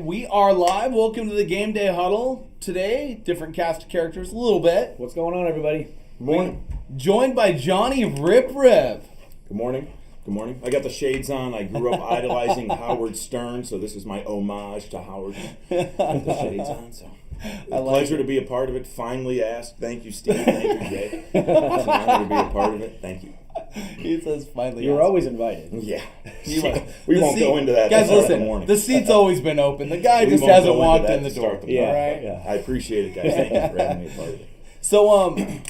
We are live. Welcome to the GameDay Huddle. Today, different cast of characters a little bit. What's going on, everybody? Good morning. Joined by Johnny Rip Rip. Good morning. Good morning. I got the shades on. I grew up idolizing Howard Stern, so this is my homage to Howard. Got the shades on, so pleasure to be a part of it. Finally asked. Thank you, Steve. Thank you, Jay. It's an honor to be a part of it. Thank you. He says finally. You're always invited. Yeah. We won't go into that. Guys, listen. The seat's always been open. The guy just hasn't walked in the door. Yeah, all right? Yeah. I appreciate it, guys. Thank you for having me a part of it. So,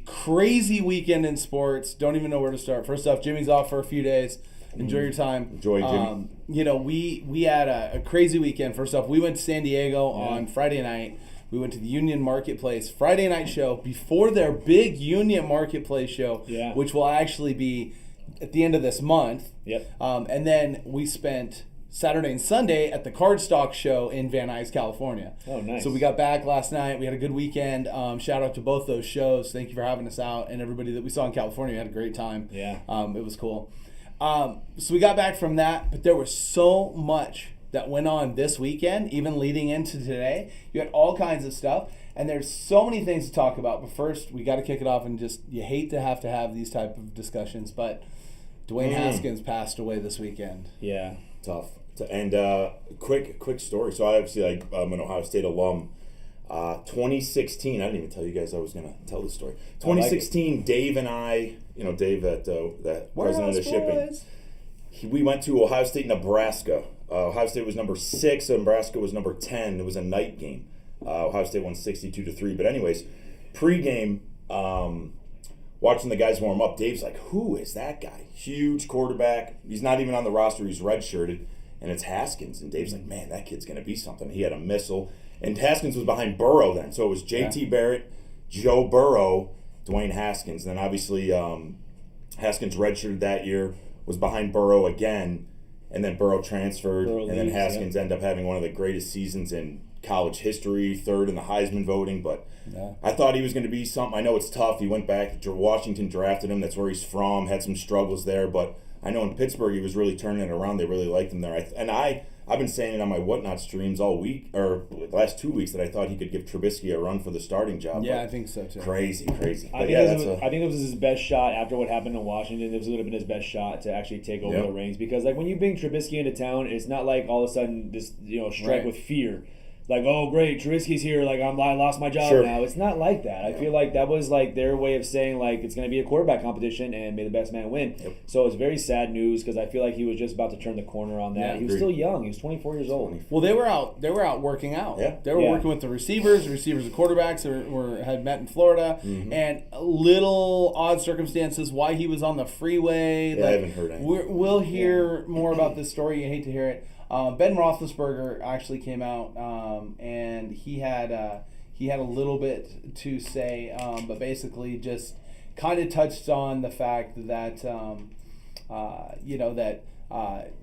crazy weekend in sports. Don't even know where to start. First off, Jimmy's off for a few days. Enjoy your time. Enjoy, Jimmy. We had a crazy weekend. First off, we went to San Diego on Friday night. We went to the Union Marketplace Friday night show before their big Union Marketplace show, which will actually be at the end of this month. Yep. And then we spent Saturday and Sunday at the Cardstock show in Van Nuys, California. Oh, nice. So we got back last night. We had a good weekend. Shout out to both those shows. Thank you for having us out. And everybody that we saw in California had a great time. Yeah. It was cool. So we got back from that, but there was so much that went on this weekend, even leading into today. You had all kinds of stuff, and there's so many things to talk about. But first, we got to kick it off, and you hate to have these type of discussions, but Dwayne Haskins passed away this weekend. Yeah. Tough. And quick story. So I obviously, I'm an Ohio State alum. 2016, I didn't even tell you guys I was going to tell this story. 2016, Dave and I, Dave at that president of shipping, we went to Ohio State, Nebraska. Ohio State was number 6, and Nebraska was number 10. It was a night game. Ohio State won 62-3. But anyways, pregame, watching the guys warm up, Dave's like, who is that guy? Huge quarterback. He's not even on the roster. He's redshirted. And it's Haskins. And Dave's like, man, that kid's going to be something. He had a missile. And Haskins was behind Burrow then. So it was J.T. Barrett, Joe Burrow, Dwayne Haskins. Then obviously Haskins redshirted that year, was behind Burrow again. And then Burrow transferred. And then Haskins ended up having one of the greatest seasons in college history, third in the Heisman voting. But I thought he was going to be something. I know it's tough. He went back. Washington drafted him. That's where he's from. Had some struggles there. But I know in Pittsburgh he was really turning it around. They really liked him there. I've been saying it on my Whatnot streams all week, or the last 2 weeks, that I thought he could give Trubisky a run for the starting job. Yeah, I think so too. Crazy. I think it was his best shot after what happened in Washington. It would have been his best shot to actually take over the reins, because like when you bring Trubisky into town, it's not like all of a sudden this strike with fear. Like, oh great, Trubisky's here. Like I lost my job now. It's not like that. I feel like that was like their way of saying like it's going to be a quarterback competition and may the best man win. Yep. So it's very sad news, because I feel like he was just about to turn the corner on that. Yeah, he was still young. He was 24 years old. Well, they were out working out. Yeah. They were working with the receivers. The receivers and quarterbacks had met in Florida, and little odd circumstances why he was on the freeway. Yeah, I haven't heard anything. We'll hear more about this story. You hate to hear it. Ben Roethlisberger actually came out, and he had a little bit to say, but basically just kind of touched on the fact that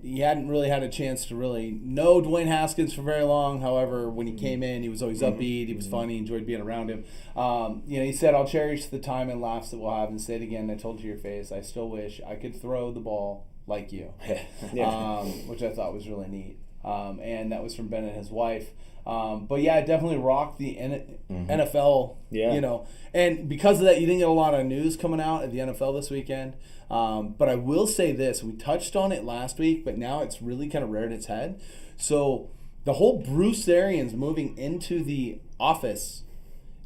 he hadn't really had a chance to really know Dwayne Haskins for very long. However, when he came in, he was always upbeat. He was funny. Enjoyed being around him. He said, "I'll cherish the time and laughs that we'll have, and say it again. I told you your face. I still wish I could throw the ball like you," which I thought was really neat. And that was from Ben and his wife. But yeah, it definitely rocked the NFL. Yeah. And because of that, you didn't get a lot of news coming out at the NFL this weekend. But I will say this: we touched on it last week, but now it's really kind of reared its head. So the whole Bruce Arians moving into the office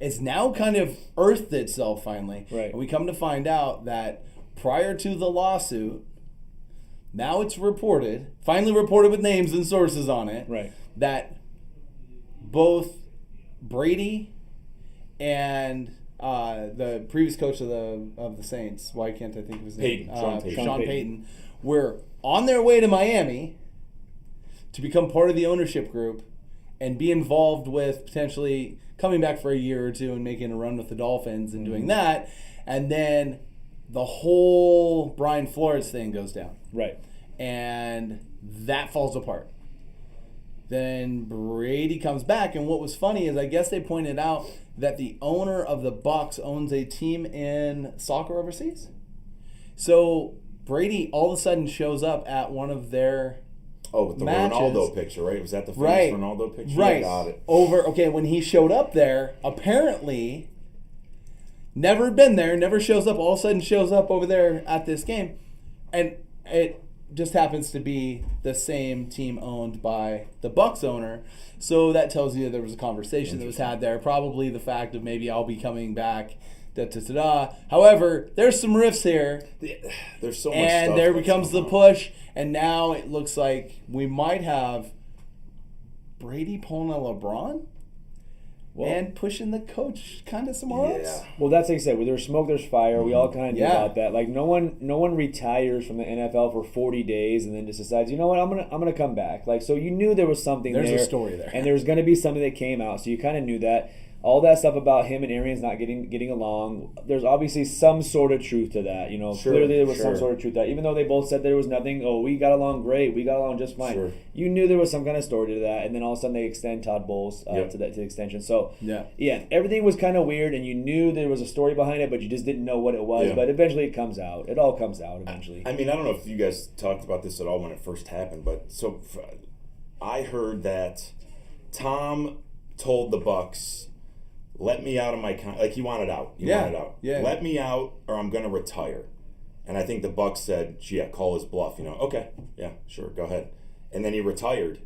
is now kind of earthed itself finally. Right. And we come to find out that prior to the lawsuit, now it's finally reported with names and sources on it, that both Brady and the previous coach of the Saints, why can't I think of his name? Sean Payton, were on their way to Miami to become part of the ownership group and be involved with potentially coming back for a year or two and making a run with the Dolphins and doing that. And then the whole Brian Flores thing goes down. Right. And that falls apart. Then Brady comes back, and what was funny is I guess they pointed out that the owner of the Bucks owns a team in soccer overseas. So Brady all of a sudden shows up at one of their with the matches. Ronaldo picture, right? Was that the famous Ronaldo picture? Right. Got it. When he showed up there, apparently never been there, never shows up, all of a sudden shows up over there at this game. And it just happens to be the same team owned by the Bucks owner. So that tells you there was a conversation that was had there. Probably the fact of maybe I'll be coming back. However, there's some rifts here. There's so much stuff. And there becomes the push. And now it looks like we might have Brady pulling a LeBron and pushing the coach kind of somewhere else. Well, that's like I said. Where there's smoke, there's fire. We all kind of knew about that. Like no one retires from the NFL for 40 days and then just decides, you know what, I'm gonna come back. Like so, you knew there was something there. There's a story there, and there was gonna be something that came out. So you kind of knew that. All that stuff about him and Arians not getting along, there's obviously some sort of truth to that. Clearly there was some sort of truth to that. Even though they both said there was nothing, we got along great, we got along just fine. Sure. You knew there was some kind of story to that, and then all of a sudden they extend Todd Bowles to the extension. So everything was kind of weird, and you knew there was a story behind it, but you just didn't know what it was. Yeah. But eventually it comes out. It all comes out eventually. I mean, I don't know if you guys talked about this at all when it first happened, but I heard that Tom told the Bucks, let me out of my like he wanted out. He wanted out. Yeah. Let me out or I'm going to retire. And I think the Bucks said, call his bluff. Okay, yeah, sure, go ahead. And then he retired.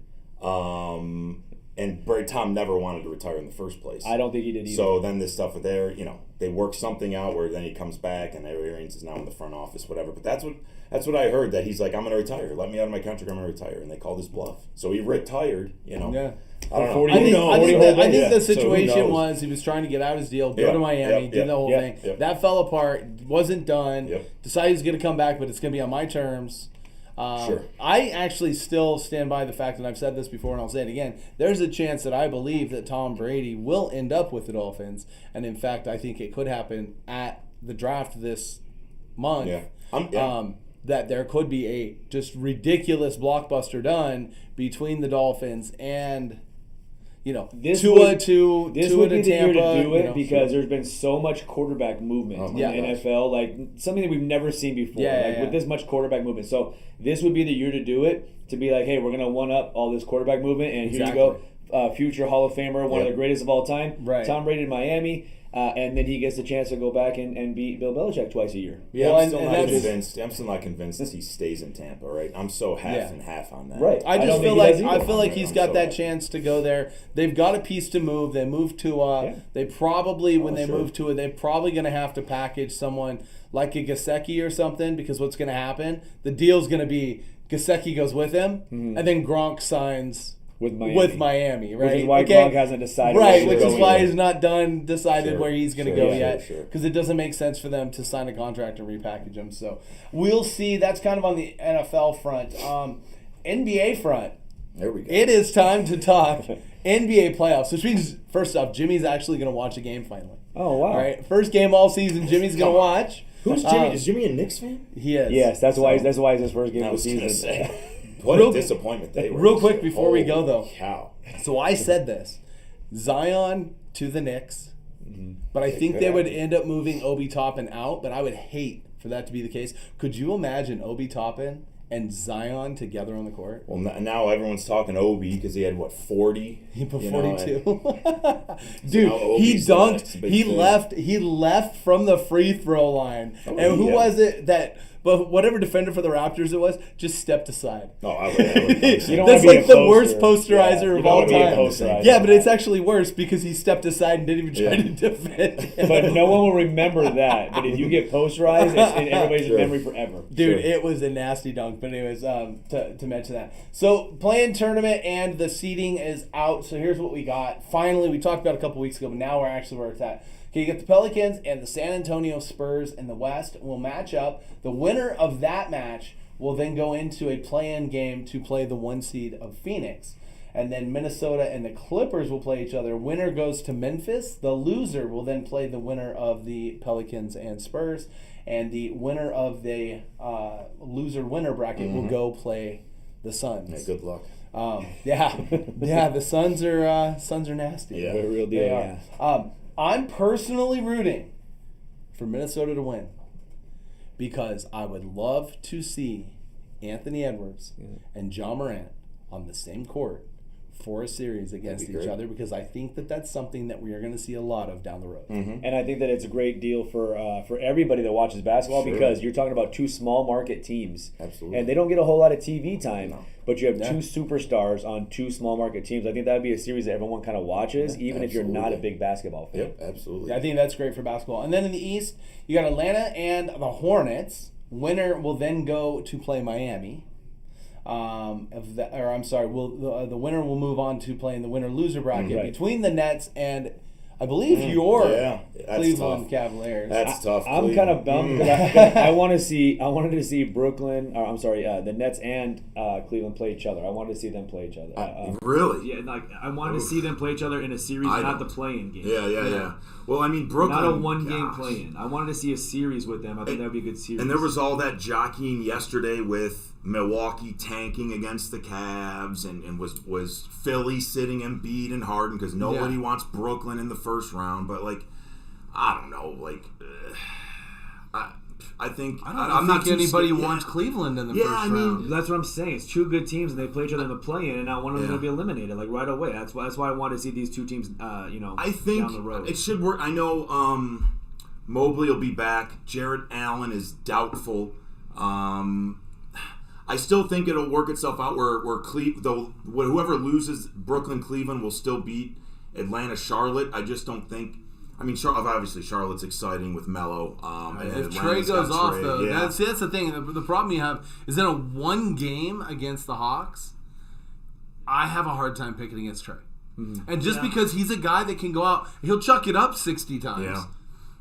And Tom never wanted to retire in the first place. I don't think he did either. So then this stuff with there, they work something out where then he comes back and Arians is now in the front office, whatever. But that's what I heard, that he's like, I'm going to retire. Let me out of my contract. I'm going to retire. And they called his bluff. So he retired, Yeah. I don't know. 40 I think the So situation was he was trying to get out of his deal, go to Miami, do the whole thing. That fell apart, wasn't done. Decided he's going to come back, but it's going to be on my terms. Sure. I actually still stand by the fact, and I've said this before and I'll say it again, there's a chance that I believe that Tom Brady will end up with the Dolphins. And in fact, I think it could happen at the draft this month. That there could be a just ridiculous blockbuster done between the Dolphins and this Tua would to be the Tampa, year to do it because there's been so much quarterback movement in the NFL, like something that we've never seen before, with this much quarterback movement. So this would be the year to do it, to be like, hey, we're going to one up all this quarterback movement, and here you go, future Hall of Famer, one of the greatest of all time, Tom Brady in Miami. And then he gets the chance to go back and beat Bill Belichick twice a year. Yeah, I'm still not convinced that he stays in Tampa, right? I'm so half and half on that. Right. I feel like he's got that chance to go there. They've got a piece to move. They moved Tua. They probably, when they move Tua, they're probably going to have to package someone like a Gesicki or something, because what's going to happen, the deal's going to be Gesicki goes with him, and then Gronk signs with Miami, right? Which is why Gronk hasn't decided. Right, which is why he's not decided where he's going to go yet. Because it doesn't make sense for them to sign a contract and repackage him. So we'll see. That's kind of on the NFL front. NBA front. There we go. It is time to talk NBA playoffs, which means, first off, Jimmy's actually going to watch a game finally. Oh, wow. All right, first game all season Jimmy's going to watch. Who's Jimmy? Is Jimmy a Knicks fan? He is. Yes, that's why it's his first game of the season. What a disappointment they were. Real quick before we go, though. Cow. So I said this. Zion to the Knicks. But I think they would end up moving Obi Toppin out, but I would hate for that to be the case. Could you imagine Obi Toppin and Zion together on the court? Well, now everyone's talking Obi because he had, 40? He put 42. Dude, he dunked. He left from the free throw line. And who was it that... But whatever defender for the Raptors it was, just stepped aside. Oh, I would That's like the worst posterizer of all time. Yeah, but it's actually worse because he stepped aside and didn't even try to defend. But no one will remember that. But if you get posterized, it's in everybody's memory forever. Dude, it was a nasty dunk. But anyways, to mention that. So, play-in tournament and the seeding is out. So here's what we got. Finally, we talked about it a couple weeks ago, but now we're actually where it's at. Okay, you got the Pelicans and the San Antonio Spurs in the West will match up. The winner of that match will then go into a play-in game to play the 1 seed of Phoenix. And then Minnesota and the Clippers will play each other. Winner goes to Memphis. The loser will then play the winner of the Pelicans and Spurs. And the winner of the loser-winner bracket will go play the Suns. Yeah, good luck. The Suns are nasty. Yeah, they're a real deal. They are. I'm personally rooting for Minnesota to win because I would love to see Anthony Edwards and John Morant on the same court for a series against each other, because I think that that's something that we are going to see a lot of down the road. And I think that it's a great deal for everybody that watches basketball, because you're talking about two small market teams. Absolutely. And they don't get a whole lot of TV time, but you have two superstars on two small market teams. I think that would be a series that everyone kind of watches, even if you're not a big basketball fan. Yep, absolutely. I think that's great for basketball. And then in the East, you got Atlanta and the Hornets. Winner will then go to play Miami. The winner will move on to play in the winner-loser bracket between the Nets and, I believe, your Cleveland Cavaliers. That's tough. I'm kind of bummed because I wanted to see Brooklyn. The Nets and Cleveland play each other. I wanted to see them play each other. Really? Yeah, I wanted to see them play each other in a series, not the play-in game. Yeah. Well, I mean, Brooklyn. Not a one-game play-in. I wanted to see a series with them. I think that would be a good series. And there was all that jockeying yesterday with Milwaukee tanking against the Cavs, and was Philly sitting Embiid and Harden because nobody wants Brooklyn in the first round. But I don't know. I think I'm not anybody wants Cleveland in the first round. That's what I'm saying. It's two good teams, and they play each other in the play-in, and now one of them is going to be eliminated right away. That's why I wanted to see these two teams. I think down the road. It should work. I know Mobley will be back. Jarrett Allen is doubtful. I still think it'll work itself out where whoever loses Brooklyn, Cleveland will still beat Atlanta, Charlotte. I just don't think. I mean, obviously Charlotte's exciting with Melo. And if Trey goes off, though, that's the thing. The problem you have is in a one game against the Hawks, I have a hard time picking against Trey. Mm-hmm. And just because he's a guy that can go out, he'll chuck it up 60 times. Yeah.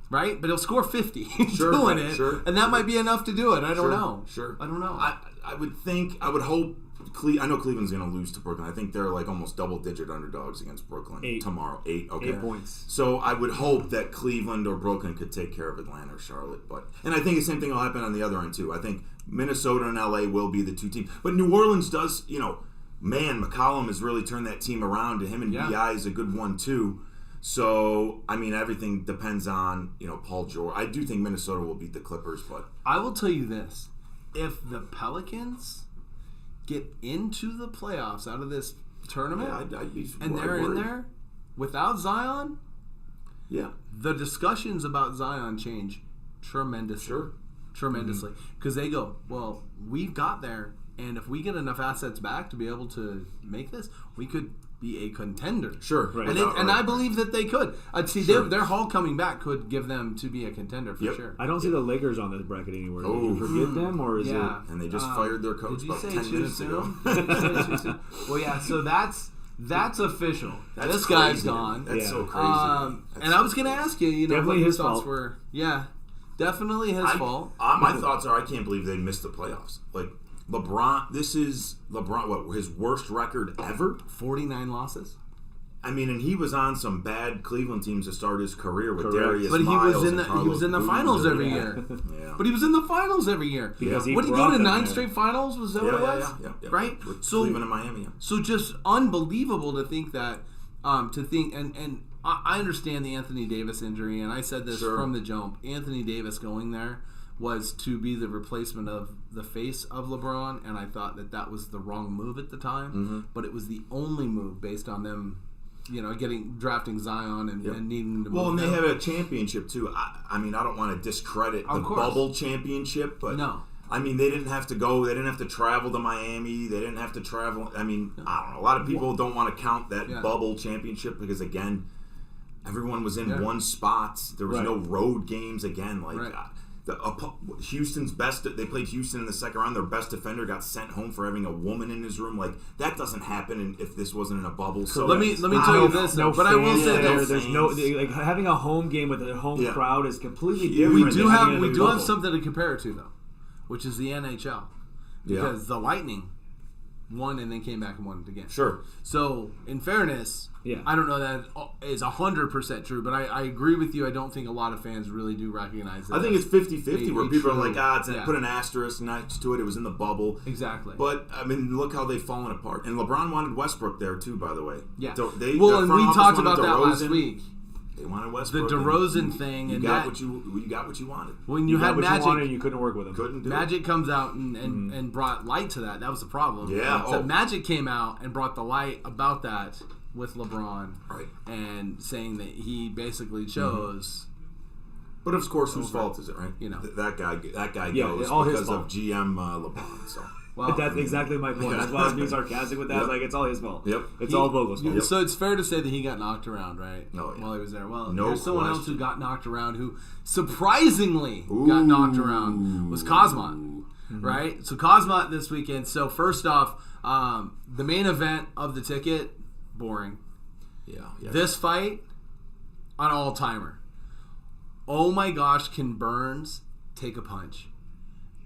Right? But he'll score 50 doing it. Sure. And that might be enough to do it. I don't know. Sure. I don't know. I would hope. I know Cleveland's going to lose to Brooklyn. I think they're like almost double-digit underdogs against Brooklyn tomorrow. 8, okay. 8 points. So I would hope that Cleveland or Brooklyn could take care of Atlanta or Charlotte. And I think the same thing will happen on the other end, too. I think Minnesota and LA will be the 2 teams. But New Orleans does, McCollum has really turned that team around. To him and B.I. is a good one, too. So, I mean, everything depends on, Paul George. I do think Minnesota will beat the Clippers, but... I will tell you this. If the Pelicans get into the playoffs out of this tournament, I'd be and they're in there without Zion, the discussions about Zion change tremendously. Tremendously. Because they go, well, we've got there, and if we get enough assets back to be able to make this, we could be a contender. Sure. Right. And I believe that they could. I'd see their Hall coming back could give them to be a contender for sure. I don't see the Lakers on this bracket anywhere. Did you forget them, or is it? And they just fired their coach about 10 minutes ago. Well, yeah, so that's official. This guy's gone. That's so crazy. And I was going to ask you, definitely what his thoughts fault. were. Yeah, definitely his fault. My thoughts are I can't believe they missed the playoffs. Like, LeBron, this is his worst record ever? 49 losses. I mean, and he was on some bad Cleveland teams to start his career with Darius But Miles he was in the finals every year. But he was in the finals every year. Because what did he go to 9 straight finals? Was that what it was? Yeah. Right? With So Cleveland and Miami. So just unbelievable to think that, and I understand the Anthony Davis injury, and I said this from the jump. Anthony Davis going there was to be the replacement of the face of LeBron, and I thought that was the wrong move at the time, but it was the only move based on them, drafting Zion and needing to move. Well, and they have a championship too. I mean, I don't want to discredit the bubble championship, but no. I mean, they didn't have to go. They didn't have to travel to Miami. They didn't have to travel. I mean, I don't know. A lot of people don't want to count that bubble championship because, again, everyone was in one spot. There was no road games again. Houston's best. They played Houston in the second round. Their best defender got sent home for having a woman in his room. Like, that doesn't happen if this wasn't in a bubble. So let me tell you this. But I will say there's no having a home game with a home crowd is completely different. We do have something to compare it to though, which is the NHL, because the Lightning won and then came back and won it again. Sure. So in fairness, I don't know that is 100% true, but I agree with you. I don't think a lot of fans really do recognize it. I think it's 50-50 where people are like, put an asterisk next to it. It was in the bubble. Exactly. But, I mean, look how they've fallen apart. And LeBron wanted Westbrook there, too, by the way. Yeah. And we talked about that last week. They wanted Westbrook. The DeRozan thing. You got what you wanted. When you had Magic, you couldn't work with him. Magic comes out and brought light to that. That was the problem. Yeah. So Magic came out and brought the light about that with LeBron, right? And saying that he basically chose. But of course, whose fault is it, right? That guy goes because of GM LeBron. So. Well, that's exactly my point. That's why I was being sarcastic with that. I was like, it's all his fault. Yep. It's all Vogel's fault. So it's fair to say that he got knocked around, right? While he was there. Well, there's someone else who got knocked around who surprisingly got knocked around was Cosmot, right? So Cosmot this weekend. So first off, the main event of the ticket, boring. Yeah. This fight, an all-timer. Oh my gosh, can Burns take a punch?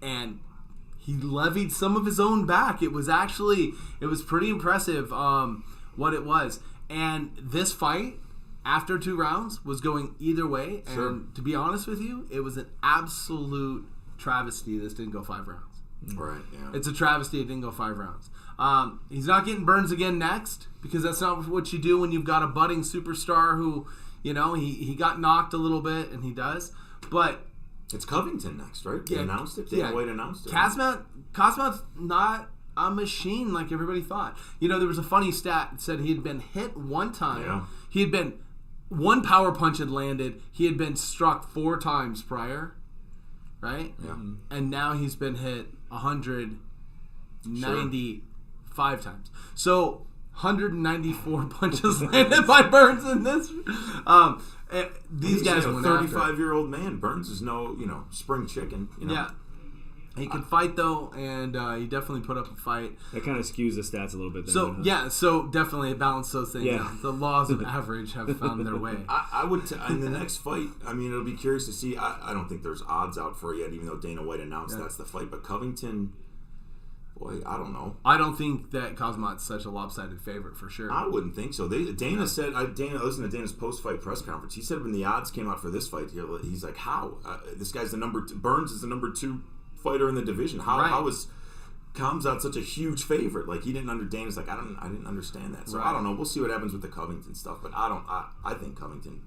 And he levied some of his own back. It was pretty impressive what it was. And this fight, after 2 rounds, was going either way. And to be honest with you, it was an absolute travesty this didn't go 5 rounds. Right, yeah. It's a travesty it didn't go 5 rounds. He's not getting Burns again next, because that's not what you do when you've got a budding superstar who, he got knocked a little bit, and he does. But it's Covington next, right? They announced it. Dana White announced it. Cosmot's not a machine like everybody thought. There was a funny stat that said he had been hit 1 time. Yeah. He had been 1 power punch had landed. He had been struck 4 times prior, right? Yeah. And now he's been hit 100 95 times. So 194 punches landed by Burns in this. These guys went after. 35-year-old man. Burns is no, spring chicken. Yeah. He can fight, though, and he definitely put up a fight. That kind of skews the stats a little bit. So definitely balance those things. Yeah. The laws of average have found their way. I would, in the next fight, it'll be curious to see. I don't think there's odds out for it yet, even though Dana White announced that's the fight. But Covington, boy, I don't know. I don't think that Kazmat's such a lopsided favorite for sure. I wouldn't think so. Dana said, listened to Dana's post-fight press conference. He said when the odds came out for this fight, he's like, how? This guy's the number two, Burns is the number 2 fighter in the division. How is Khamzat such a huge favorite? Like, he didn't Dana's like, I didn't understand that. So I don't know. We'll see what happens with the Covington stuff. But I think Covington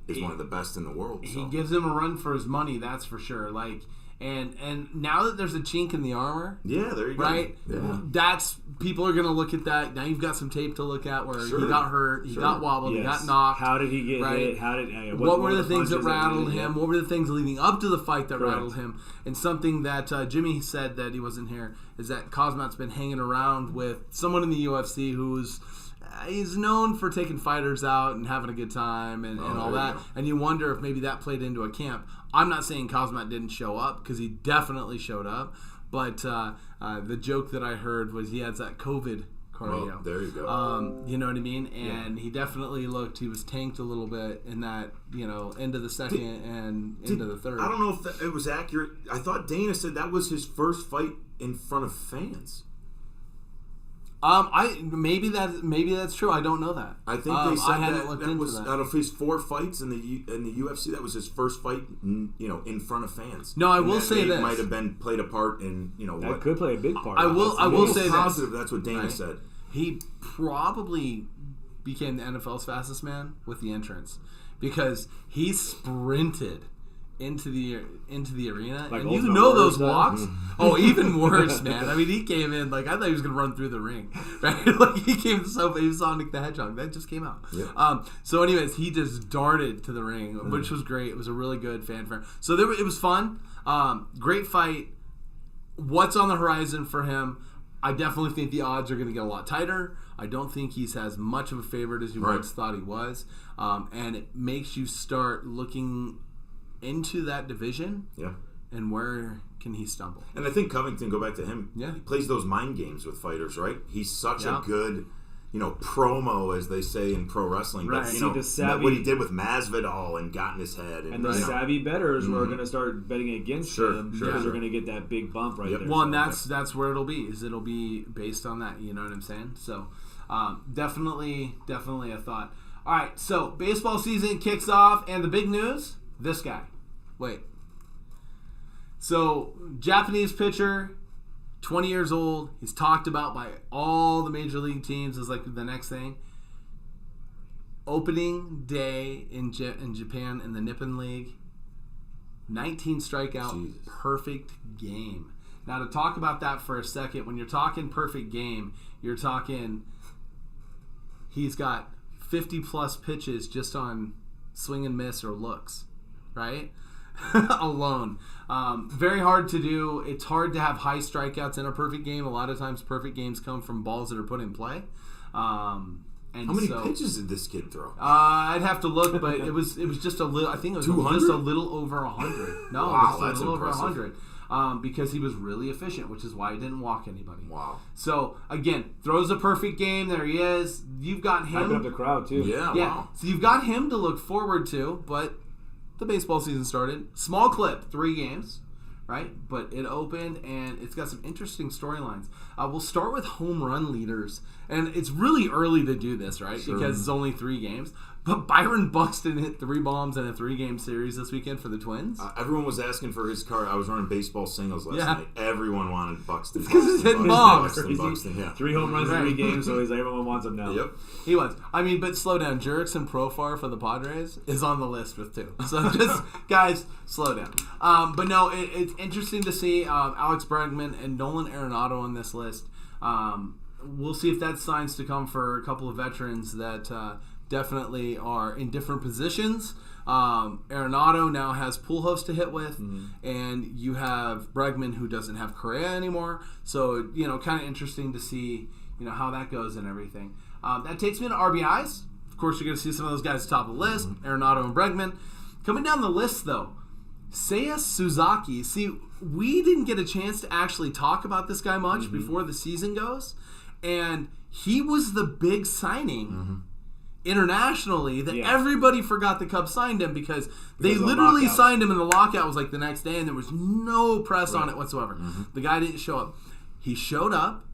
is one of the best in the world. So. He gives him a run for his money, that's for sure. Like, and now that there's a chink in the armor, there you go. Right, that's people are gonna look at that. Now you've got some tape to look at where he got hurt, he got wobbled, he got knocked. How did he get hit? What were the things that rattled him? What were the things leading up to the fight that rattled him? And something that Jimmy said that he wasn't here is that Kazmat's been hanging around with someone in the UFC who's. He's known for taking fighters out and having a good time and all that. And you wonder if maybe that played into a camp. I'm not saying Kazmat didn't show up because he definitely showed up. But the joke that I heard was he has that COVID cardio. Oh, there you go. You know what I mean? And he definitely he was tanked a little bit in that, end of the second and into the third. I don't know if it was accurate. I thought Dana said that was his first fight in front of fans. Maybe that's true. I don't know that. I think they said that was out of his 4 fights in the UFC. That was his first fight, in front of fans. No, I will say this might have played a part in that could play a big part. I will say positive this. That's what Dana said. He probably became the NFL's fastest man with the entrance because he sprinted into the arena, like, and those walks. Oh, even worse, man. I mean, he came in like I thought he was gonna run through the ring, right? Like he was Sonic the Hedgehog that just came out. Yeah. So, anyways, he just darted to the ring, which was great. It was a really good fanfare. So it was fun. Great fight. What's on the horizon for him? I definitely think the odds are going to get a lot tighter. I don't think he's as much of a favorite as you once thought he was, and it makes you start looking into that division, and where can he stumble? And I think Covington, go back to him, he plays those mind games with fighters, right? He's such a good, promo, as they say in pro wrestling. Right. But, what he did with Masvidal and got in his head. And the savvy bettors were going to start betting against him because they're going to get that big bump there. Well, and that's where it'll be, is it'll be based on that, you know what I'm saying? So, definitely a thought. All right, so baseball season kicks off, and the big news, this guy. Wait. So, Japanese pitcher, 20 years old. He's talked about by all the major league teams as like the next thing. Opening day in Japan in the Nippon League. 19 strikeout, perfect game. Now, to talk about that for a second, when you're talking perfect game, you're talking he's got 50-plus pitches just on swing and miss or looks, right? Alone. Very hard to do. It's hard to have high strikeouts in a perfect game. A lot of times perfect games come from balls that are put in play. And how many pitches did this kid throw? I'd have to look, but it was just a little. I think it was 200? just a little over 100. No, wow, it was that's a little impressive. over 100. Because he was really efficient, which is why he didn't walk anybody. Wow. So, again, throws a perfect game. There he is. You've got him. Hyping up the crowd, too. Yeah, wow. So you've got him to look forward to, but the baseball season started. Small clip, 3 games, right? But it opened, and it's got some interesting storylines. We'll start with home run leaders. And it's really early to do this, right? Sure. Because it's only 3 games. But Byron Buxton hit 3 bombs in a 3-game series this weekend for the Twins. Everyone was asking for his card. I was running baseball singles last night. Everyone wanted Buxton. Because he's hitting bombs. Buxton, yeah. 3 home runs in 3 games, so everyone wants him now. Yep. He was. I mean, but slow down. Jurickson Profar for the Padres is on the list with 2. So just, guys, slow down. But no, it's interesting to see Alex Bregman and Nolan Arenado on this list. We'll see if that's signs to come for a couple of veterans that definitely are in different positions. Arenado now has Pujols to hit with, and you have Bregman who doesn't have Correa anymore. So, kind of interesting to see, how that goes and everything. That takes me to RBIs. Of course, you're going to see some of those guys at the top of the list, Arenado and Bregman. Coming down the list, though, Seiya Suzuki. See, we didn't get a chance to actually talk about this guy much before the season goes, and he was the big signing internationally that everybody forgot the Cubs signed him because they literally signed him and the lockout was like the next day and there was no press on it whatsoever. The guy didn't show up. He showed up,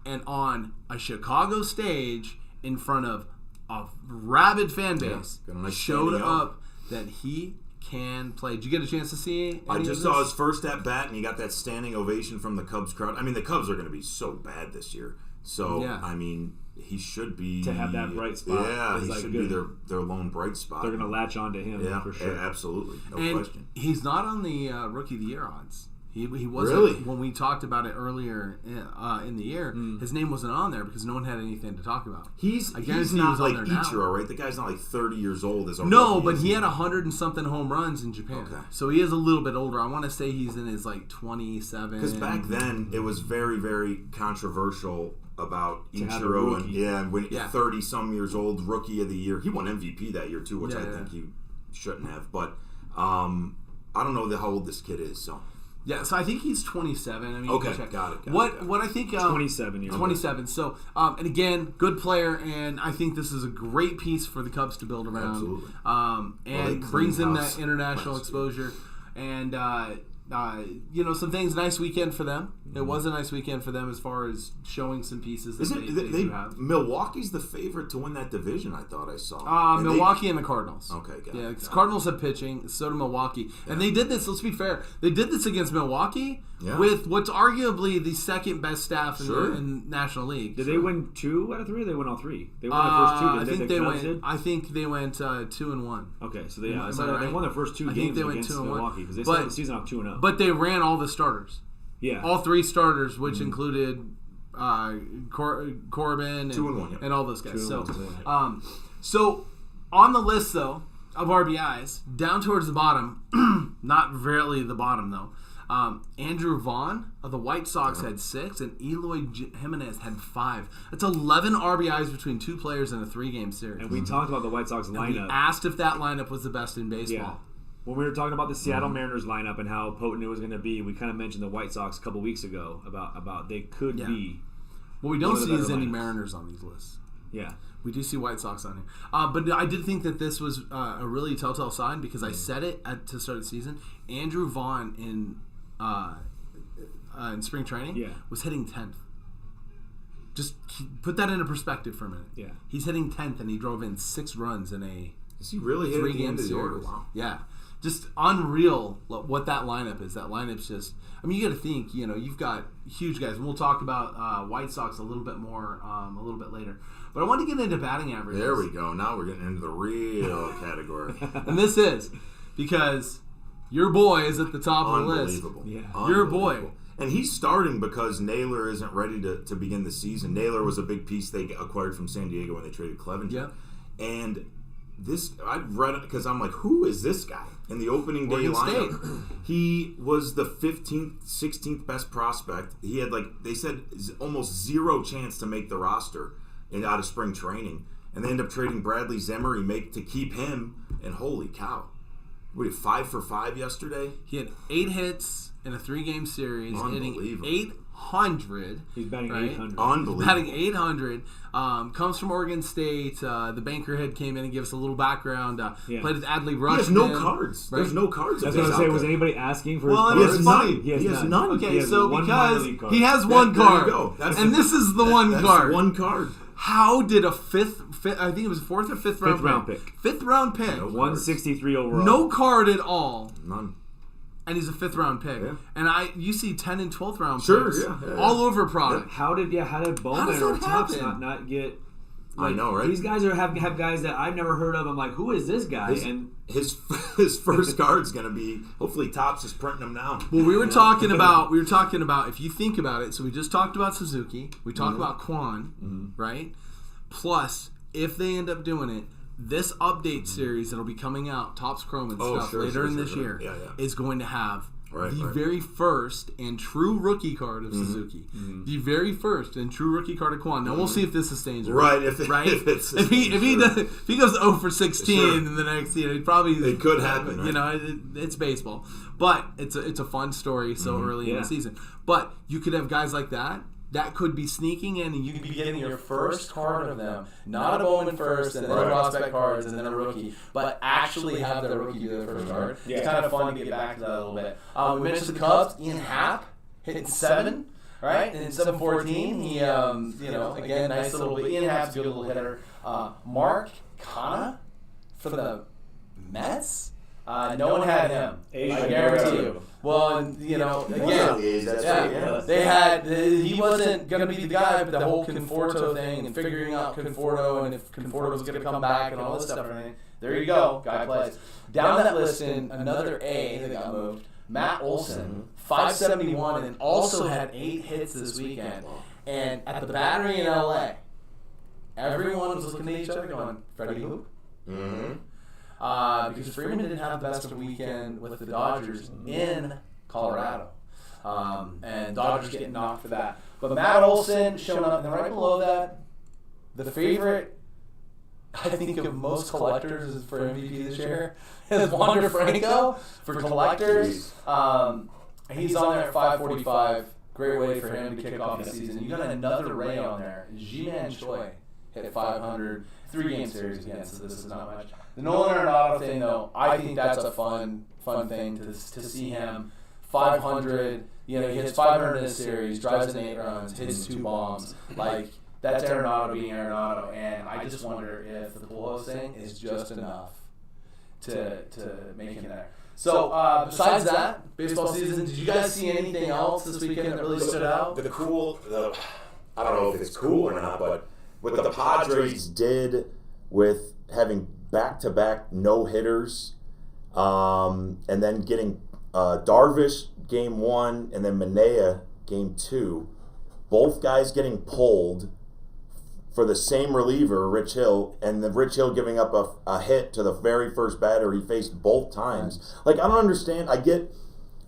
and on a Chicago stage in front of a rabid fan base, showed up that he can play. Did you get a chance to see I just saw his first at bat, and he got that standing ovation from the Cubs crowd. I mean, the Cubs are going to be so bad this year. So, I mean, he should be... To have that bright spot. Yeah, he should be their lone bright spot. They're going to latch on to him for sure. Yeah, absolutely. No question. He's not on the Rookie of the Year odds. He wasn't, really? When we talked about it earlier in the year, his name wasn't on there because no one had anything to talk about. He's not like Ichiro, right? The guy's not like 30 years old. No, but he had 100 and something home runs in Japan. Okay. So he is a little bit older. I want to say he's in his 27. Because back then, it was very, very controversial about Ichiro and when 30-some years old, Rookie of the Year. He won MVP that year too, which I think he shouldn't have. But I don't know how old this kid is, so... Yeah, so I think he's 27. I mean, okay, got it. What I think 27 years. 27. So, and again, good player, and I think this is a great piece for the Cubs to build around. Absolutely. And brings in that international exposure, and some things. Nice weekend for them. It was a nice weekend for them as far as showing some pieces that they have. Milwaukee's the favorite to win that division, I thought I saw. Milwaukee and the Cardinals. Okay, got it. Yeah, because Cardinals have pitching, so do Milwaukee. Yeah. And they did this, let's be fair, they did this against Milwaukee with what's arguably the second best staff in the National League. Did they win 2 out of 3 or they win all 3? They won the first 2. I think they went 2-1. Okay, so they won their first 2 games against Milwaukee because they started the season off 2-0. But they ran all the starters. Yeah, all 3 starters, which included Corbin and all those guys. So on the list though of RBIs, down towards the bottom, not really the bottom though. Andrew Vaughn of the White Sox had 6, and Eloy Jimenez had 5. That's 11 RBIs between 2 players in a 3-game series. And we talked about the White Sox lineup. And we asked if that lineup was the best in baseball. Yeah. When we were talking about the Seattle Mariners lineup and how potent it was going to be, we kind of mentioned the White Sox a couple weeks ago about they could be. What we don't see is any Mariners on these lists. Yeah. We do see White Sox on here. But I did think that this was a really telltale sign because I said it to start the season. Andrew Vaughn in spring training was hitting 10th. Just put that into perspective for a minute. Yeah. He's hitting 10th and he drove in 6 runs in a Is he really hit 3-game series. Wow. Yeah. Just unreal what that lineup is. That lineup's just... I mean, you got to think, you've got huge guys. And we'll talk about White Sox a little bit more a little bit later. But I want to get into batting averages. There we go. Now we're getting into the real category. And this is because your boy is at the top of the list. Yeah. Your boy. And he's starting because Naylor isn't ready to begin the season. Naylor was a big piece they acquired from San Diego when they traded Clevenger. Yep. And... I've read it because I'm like, who is this guy in the opening day lineup? He was the 15th, 16th best prospect. He had they said almost 0 chance to make the roster out of spring training, and they end up trading Bradley Zimmer to keep him. And holy cow, we had 5 for 5 yesterday. He had 8 hits in a 3-game series, hitting 800. He's batting 800. Unbelievable. Batting 800. Comes from Oregon State. The banker head came in and gave us a little background. Played with Adley Rushman. He has no cards. Right? There's no cards. I was going to say, was anybody asking for his cards? He has none. He has none. Okay, so because he has one card. And this is the one card. One card. How did a fifth I think it was 4th or 5th round pick. 5th round pick. 163 overall. No card at all. None. And he's a 5th round pick. Yeah. And you see 10 and 12th round picks all over product. Yeah. How did Bowman or Topps not get... I know, right? These guys have guys that I've never heard of. I'm like, who is this guy? His first card's going to be, hopefully Topps is printing them now. Well, we were talking about if you think about it, so we just talked about Suzuki, we talked about Kwan, right? Plus, if they end up doing it, this update series that'll be coming out, Topps Chrome and stuff later in this year, is going to have the very first and true rookie card of Suzuki. The very first and true rookie card of Kwan. Now we'll see if this sustains. If he goes 0 for 16 in the next year, it could happen. Right? You know, it's baseball, but it's a fun story so early in the season. But you could have guys like that could be sneaking in, and you could be getting your first card of them. Not a Bowman first, and then a prospect cards, and then a rookie, but actually have their rookie do their first card. It's kind of fun to get back to that a little bit. We mentioned the Cubs. Ian Happ hitting 7, right? And in 7-14, he, again, nice little. Ian Happ's a good little hitter. Mark Canha for the Mets. No one had him. I guarantee you. Well, again, he wasn't going to be the guy, but the whole Conforto thing and figuring out Conforto and if Conforto was going to come back and all this stuff and everything. There you go. Guy plays. Down that list in another A that got moved, Matt Olson, 571, and also had 8 hits this weekend. And at the Battery in L.A., everyone was looking at each other going, Freddie who? Because Freeman didn't have the best of weekend with the Dodgers in Colorado. And Dodgers getting knocked for that. But Matt Olson showing up, and then right below that, the favorite, I think, of most collectors is for MVP this year is Wander Franco for collectors. He's on there at 545. Great way for him to kick off the season. You got another Ray on there. Ji-Man Choi hit 500. 3-game series again, so this is not much. The Nolan Arenado thing, though, I think that's a fun thing to see him. 500, he hits 500 in this series, drives in 8 runs, hits 2 bombs. Like, that's Arenado being Arenado, and I just wonder if the Pujols thing is just enough to make him there. So, besides that, baseball season, did you guys see anything else this weekend that really stood out? I don't know if it's cool or not, but what the Padres did with having back-to-back no-hitters and then getting Darvish game 1 and then Manaea game 2, both guys getting pulled for the same reliever, Rich Hill, and then Rich Hill giving up a hit to the very first batter he faced both times. Like, I don't understand. I get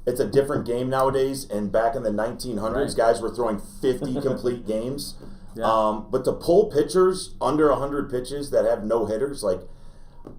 it's a different game nowadays, and back in the 1900s, guys were throwing 50 complete games. Yeah. But to pull pitchers under 100 pitches that have no hitters,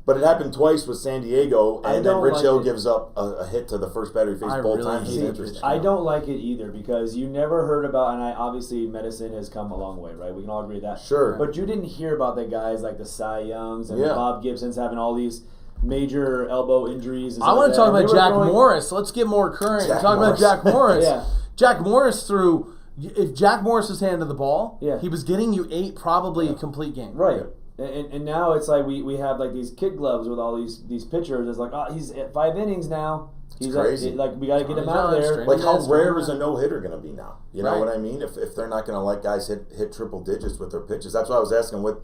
but it happened twice with San Diego, and then Rich Hill gives up a hit to the first batter he faced both times. I don't like it either because you never heard about, and obviously medicine has come a long way, right? We can all agree with that. Sure. But you didn't hear about the guys like the Cy Youngs and the Bob Gibsons having all these major elbow injuries. I want to talk about Jack Morris. Let's get more current. Talk about Jack Morris. Jack Morris threw. If Jack Morris was handed the ball, he was getting you 8 probably complete games. Right. And now it's like we have like these kid gloves with all these pitchers. It's like, he's at 5 innings now. He's crazy. Like we got to get him out of there. Like how rare is a no-hitter going to be now? You know what I mean? If they're not going to let guys hit triple digits with their pitches. That's why I was asking what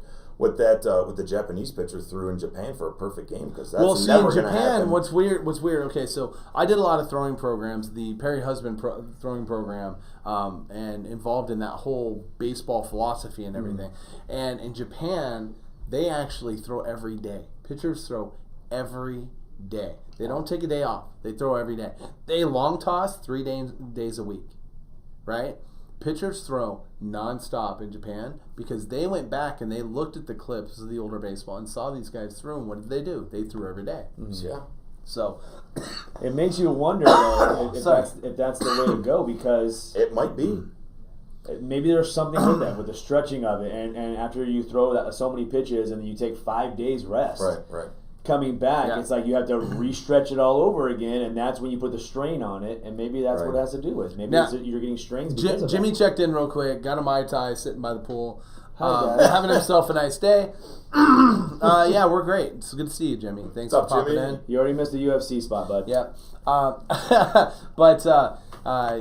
the Japanese pitcher threw in Japan for a perfect game, because that's never going to happen. What's weird. Okay, so I did a lot of throwing programs, the Perry Husband throwing program, and involved in that whole baseball philosophy and everything. And in Japan, they actually throw every day. Pitchers throw every day. They don't take a day off. They throw every day. They long toss 3 days a week, right? Pitchers throw nonstop in Japan because they went back and they looked at the clips of the older baseball and saw these guys throw. And what did they do? They threw every day. Yeah. So it makes you wonder though, if that's the way to go, because it might be. Maybe there's something with that, with the stretching of it, and after you throw so many pitches and then you take 5 days rest. Right. Coming back, it's like you have to re-stretch it all over again, and that's when you put the strain on it, and maybe that's what it has to do with. Maybe you're getting strains. Jimmy checked in real quick, got a Mai Tai sitting by the pool, having himself a nice day. We're great. It's good to see you, Jimmy. Thanks for popping in. You already missed the UFC spot, bud. Yeah. But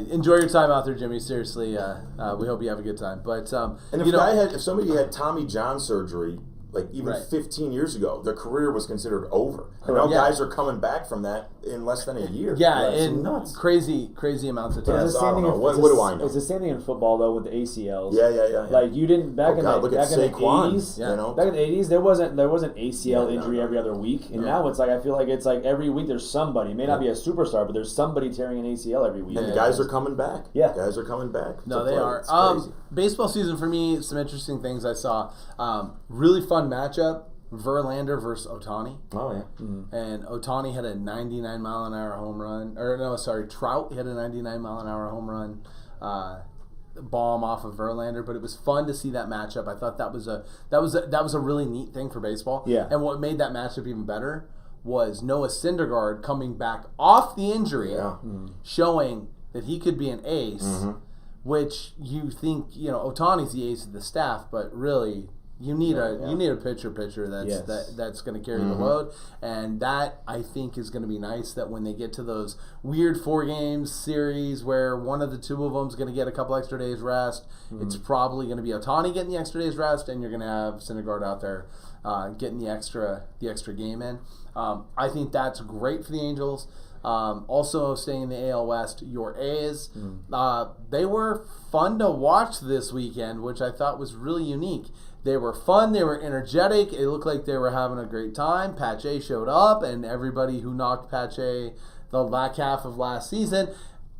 enjoy your time out there, Jimmy. Seriously, we hope you have a good time. But and if somebody had Tommy John surgery like even Right. 15 years ago, their career was considered over. And Correct. now Yeah. guys are coming back from that in less than a year. Yeah, It's in nuts. crazy amounts of But time. it's the I same don't thing. know. in- What it's do the- I know? It's the same thing in football though with the ACLs. Yeah. Like you didn't back in God, look the at back in the Saquon, 80s. you know? Back in the 80s, there wasn't ACL Yeah, injury no. every other week, and No. now it's like I feel like it's like every week there's somebody. It may not be a superstar, but there's somebody tearing an ACL every week. And the Yeah. guys are coming back. Yeah. Guys are coming back. No, to they play. are. It's crazy. Baseball season for me, some interesting things I saw. Really fun matchup. Verlander versus Ohtani. Oh, yeah. And Ohtani had a 99-mile-an-hour home run. Or no, sorry, Trout hit a 99-mile-an-hour home run. Bomb off of Verlander, but it was fun to see that matchup. I thought that was a really neat thing for baseball. Yeah. And what made that matchup even better was Noah Syndergaard coming back off the injury, Yeah. showing that he could be an ace. Mm-hmm. Which you think, Ohtani's the ace of the staff, but really you need a pitcher Yes. that's going to carry the load, and that I think is going to be nice. That when they get to those weird 4-game series where one of the two of them is going to get a couple extra days rest, it's probably going to be Ohtani getting the extra days rest, and you're going to have Syndergaard out there getting the extra game in. I think that's great for the Angels. Also staying in the AL West, your A's, they were fun to watch this weekend, which I thought was really unique. They were fun, they were energetic, it looked like they were having a great time. Pache showed up, and everybody who knocked Pache the back half of last season,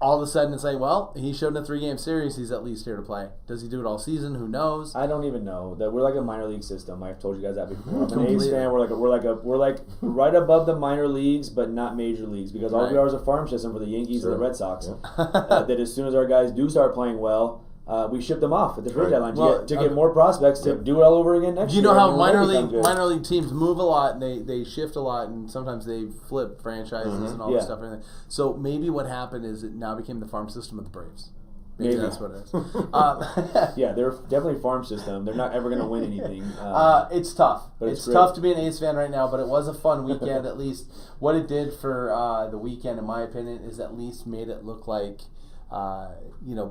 all of a sudden it's like, well, he showed in a 3-game series, he's at least here to play. Does he do it all season? Who knows? I don't even know that we're like a minor league system. I've told you guys that before. I'm an Completely. A's fan. We're like right above the minor leagues, but not major leagues because all we Right. are is a farm system for the Yankees and the Red Sox. Yeah. That as soon as our guys do start playing well, we ship them off at the trade Right. deadline to Well, get more prospects to do it all over again next You year. know how and when they become minor good. league teams move a lot and they shift a lot, and sometimes they flip franchises and all this Yeah. stuff. So maybe what happened is it now became the farm system of the Braves. Maybe Maybe. that's what it is. Yeah, they're definitely a farm system. They're not ever going to win anything. It's tough. But It's it's great. tough to be an A's fan right now, but it was a fun weekend. At least what it did for the weekend, in my opinion, is at least made it look like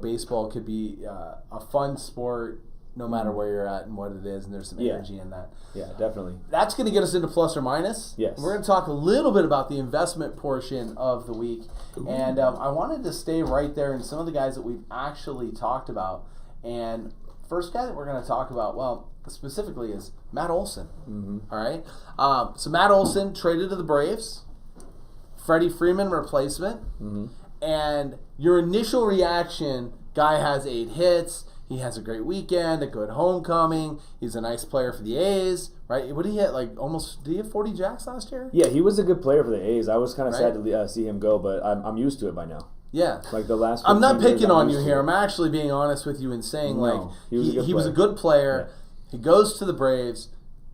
baseball could be a fun sport no matter where you're at and what it is, and there's some Yeah. energy in that. Yeah, definitely. That's going to get us into plus or minus. Yes. We're going to talk a little bit about the investment portion of the week. And I wanted to stay right there in some of the guys that we've actually talked about. And first guy that we're going to talk about, well, specifically is Matt Olson. All right. So Matt Olson traded to the Braves. Freddie Freeman replacement. And your initial reaction, guy has 8 hits. He has a great weekend, a good homecoming. He's a nice player for the A's, right? What did he hit? Did he have 40 jacks last year? Yeah, he was a good player for the A's. I was kind of Right. sad to see him go, but I'm used to it by now. Yeah. Like the last. I'm not 15 years, picking I'm on you used to here. it. I'm actually being honest with you and saying, No, he was a good player. Yeah. He goes to the Braves.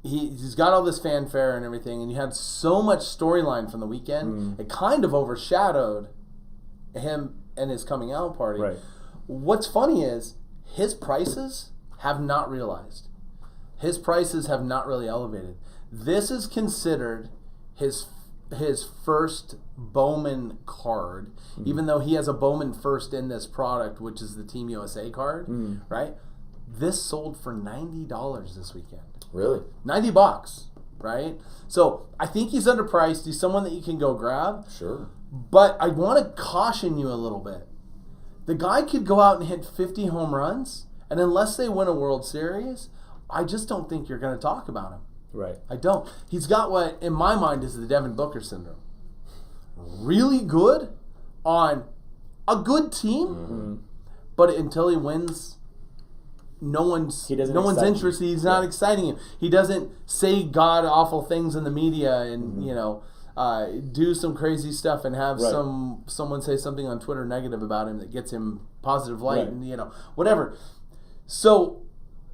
He's got all this fanfare and everything, and you had so much storyline from the weekend. It kind of overshadowed him and his coming out party. Right. What's funny is his prices have not realized. His prices have not really elevated. This is considered his first Bowman card, even though he has a Bowman first in this product, which is the Team USA card, right? This sold for $90 this weekend. Really? $90, right? So I think he's underpriced. He's someone that you can go grab. Sure. But I want to caution you a little bit. The guy could go out and hit 50 home runs, and unless they win a World Series, I just don't think you're going to talk about him. Right. I don't. He's got what, in my mind, is the Devin Booker syndrome. Really good on a good team, but until he wins, no one's He doesn't interested. excite you. He's not Yeah. exciting you. He doesn't say god awful things in the media and do some crazy stuff and have Right. someone say something on Twitter negative about him that gets him positive light Right. and whatever. So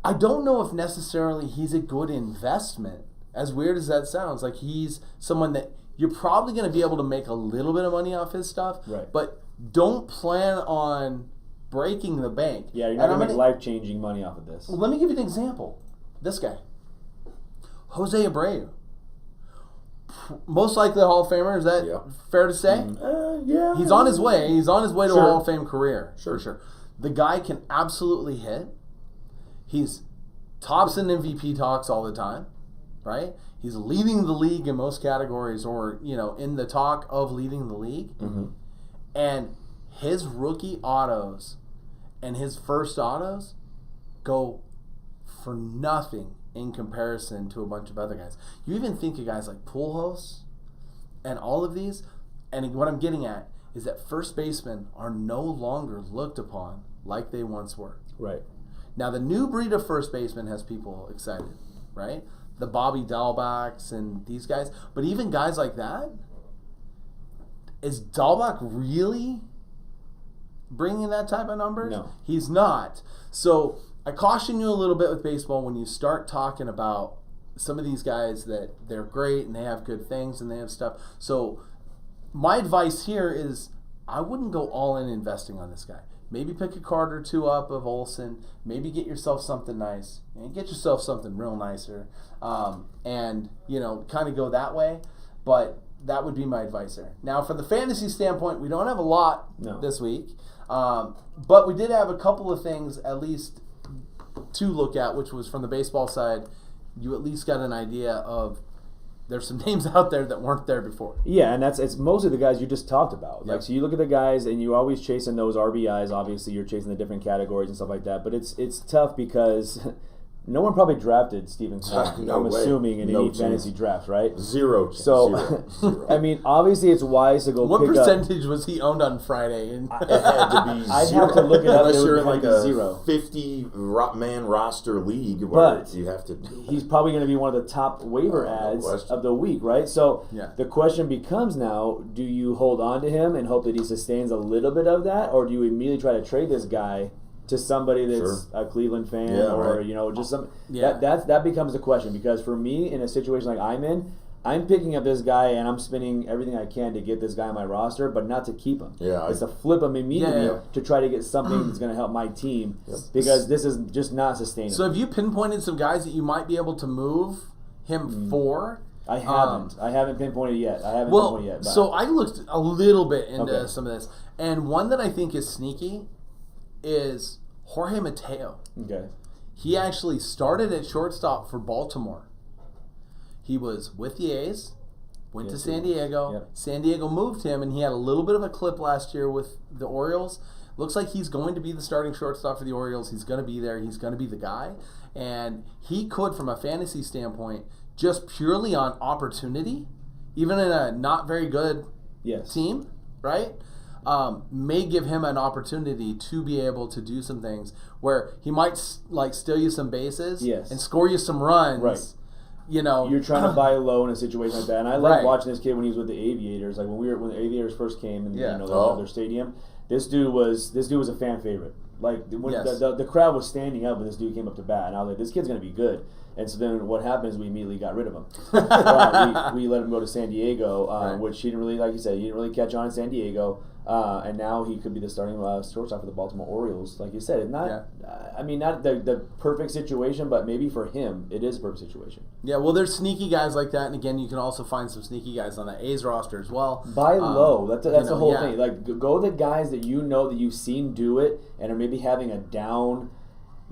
I don't know if necessarily he's a good investment. As weird as that sounds, like he's someone that you're probably going to be able to make a little bit of money off his stuff, Right. but don't plan on breaking the bank. Yeah, you're And not I'm going to make gonna- life-changing money off of this. Well, let me give you an example. This guy, Jose Abreu. Most likely a Hall of Famer. Is that Yeah. fair to say? Yeah. He's on his way. He's on his way to Sure. a Hall of Fame career. Sure. For sure. The guy can absolutely hit. He's tops in MVP talks all the time. right? He's leading the league in most categories, or in the talk of leading the league. Mm-hmm. And his rookie autos and his first autos go for nothing in comparison to a bunch of other guys. You even think of guys like Pujols and all of these, and what I'm getting at is that first basemen are no longer looked upon like they once were. Right. Now, the new breed of first baseman has people excited, right? The Bobby Dahlbachs and these guys. But even guys like that, is Dahlbach really bringing that type of numbers? No. He's not. So I caution you a little bit with baseball when you start talking about some of these guys that they're great and they have good things and they have stuff. So my advice here is I wouldn't go all in investing on this guy. Maybe pick a card or two up of Olsen. Maybe get yourself something nice. And get yourself something real nicer. And, kind of go that way. But that would be my advice there. Now, from the fantasy standpoint, we don't have a lot this week. But we did have a couple of things at least to look at, which was from the baseball side. You at least got an idea of there's some names out there that weren't there before. Yeah, and it's mostly the guys you just talked about. Yep. Like, so you look at the guys, and you're always chasing those RBIs. Obviously, you're chasing the different categories and stuff like that. But it's tough because no one probably drafted Stephen Kwan, I'm assuming, in any fantasy draft, right? Zero chance. So, Zero. I mean, obviously, it's wise to go what pick percentage was he owned on Friday? It had to be I'd zero. have to look it up. Unless you're in like a zero. 50-man roster league where But you have to. He's probably going to be one of the top waiver ads of the week, right? So the question becomes now, do you hold on to him and hope that he sustains a little bit of that, or do you immediately try to trade this guy to somebody that's a Cleveland fan just some that becomes the question, because for me, in a situation like I'm in, I'm picking up this guy and I'm spending everything I can to get this guy on my roster, but not to keep him. It's to flip him immediately to try to get something that's going to help my team because this is just not sustainable. So have you pinpointed some guys that you might be able to move him for? I haven't pinpointed yet. Pinpointed yet. But. So I looked a little bit into some of this, and one that I think is sneaky is Jorge Mateo. Okay. He actually started at shortstop for Baltimore. He was with the A's, went to San Diego. Yep. San Diego moved him, and he had a little bit of a clip last year with the Orioles. Looks like he's going to be the starting shortstop for the Orioles. He's going to be there. He's going to be the guy. And he could, from a fantasy standpoint, just purely on opportunity, even in a not very good team, right? May give him an opportunity to be able to do some things where he might steal you some bases and score you some runs. Right. You're trying to buy low in a situation like that, and I love watching this kid when he was with the Aviators. Like when the Aviators first came and their stadium, this dude was a fan favorite. Like when the crowd was standing up when this dude came up to bat, and I was like, this kid's gonna be good. And so then what happened is we immediately got rid of him. we let him go to San Diego, which he didn't really, like you said, he didn't really catch on in San Diego. And now he could be the starting shortstop for the Baltimore Orioles. Like you said, it's not. I mean, not the perfect situation, but maybe for him, it is a perfect situation. Yeah, well, there's sneaky guys like that, and again, you can also find some sneaky guys on the A's roster as well. Buy low. That's the whole thing. Like, go the guys that that you've seen do it, and are maybe having a down.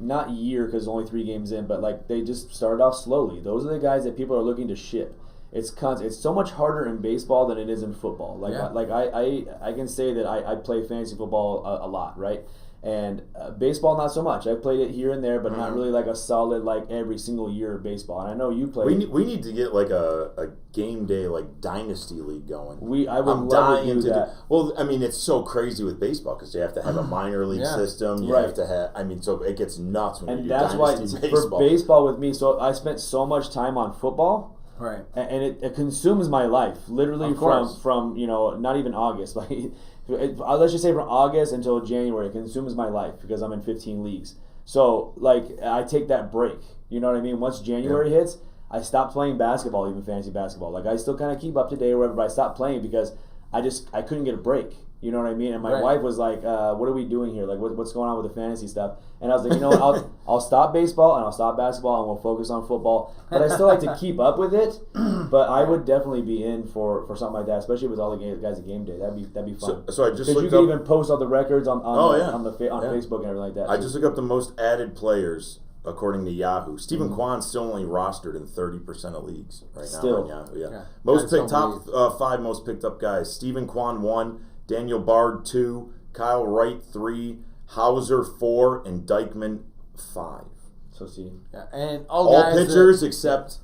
Not year because only 3 games in, but like they just started off slowly. Those are the guys that people are looking to ship. It's so much harder in baseball than it is in football. I can say that I play fantasy football a lot, right? And baseball not so much. I've played it here and there, but not really like a solid every single year of baseball. And I know you play. We need to get like a game day dynasty league going. I would love to do that. Well, I mean, it's so crazy with baseball because you have to have a minor league system. You have to have. I mean, so it gets nuts when you do dynasty baseball. And that's why for baseball with me. So I spent so much time on football. Right. And it consumes my life, literally from not even August. Let's just say from August until January, it consumes my life because I'm in 15 leagues. So, I take that break. You know what I mean? Once January hits, I stop playing basketball, even fantasy basketball. I still kind of keep up to date or whatever, but I stopped playing because I couldn't get a break. You know what I mean? And my wife was like, what are we doing here? Like, what's going on with the fantasy stuff? And I was like, you know what? I'll stop baseball and I'll stop basketball and we'll focus on football. But I still like to keep up with it. But I would definitely be in for something like that, especially with all the guys at Game Day. That'd be fun. So I just looked you can even post all the records on Facebook and everything like that. I just looked up the most added players according to Yahoo. Stephen Kwan's still only rostered in 30% of leagues right now Still. on Yahoo. Yeah. Yeah. Most Guys picked don't top 5 most picked up guys. Stephen Kwan 1, Daniel Bard 2, Kyle Wright 3, Hauser 4, and Dykman 5. So see, Yeah, and All guys pitchers except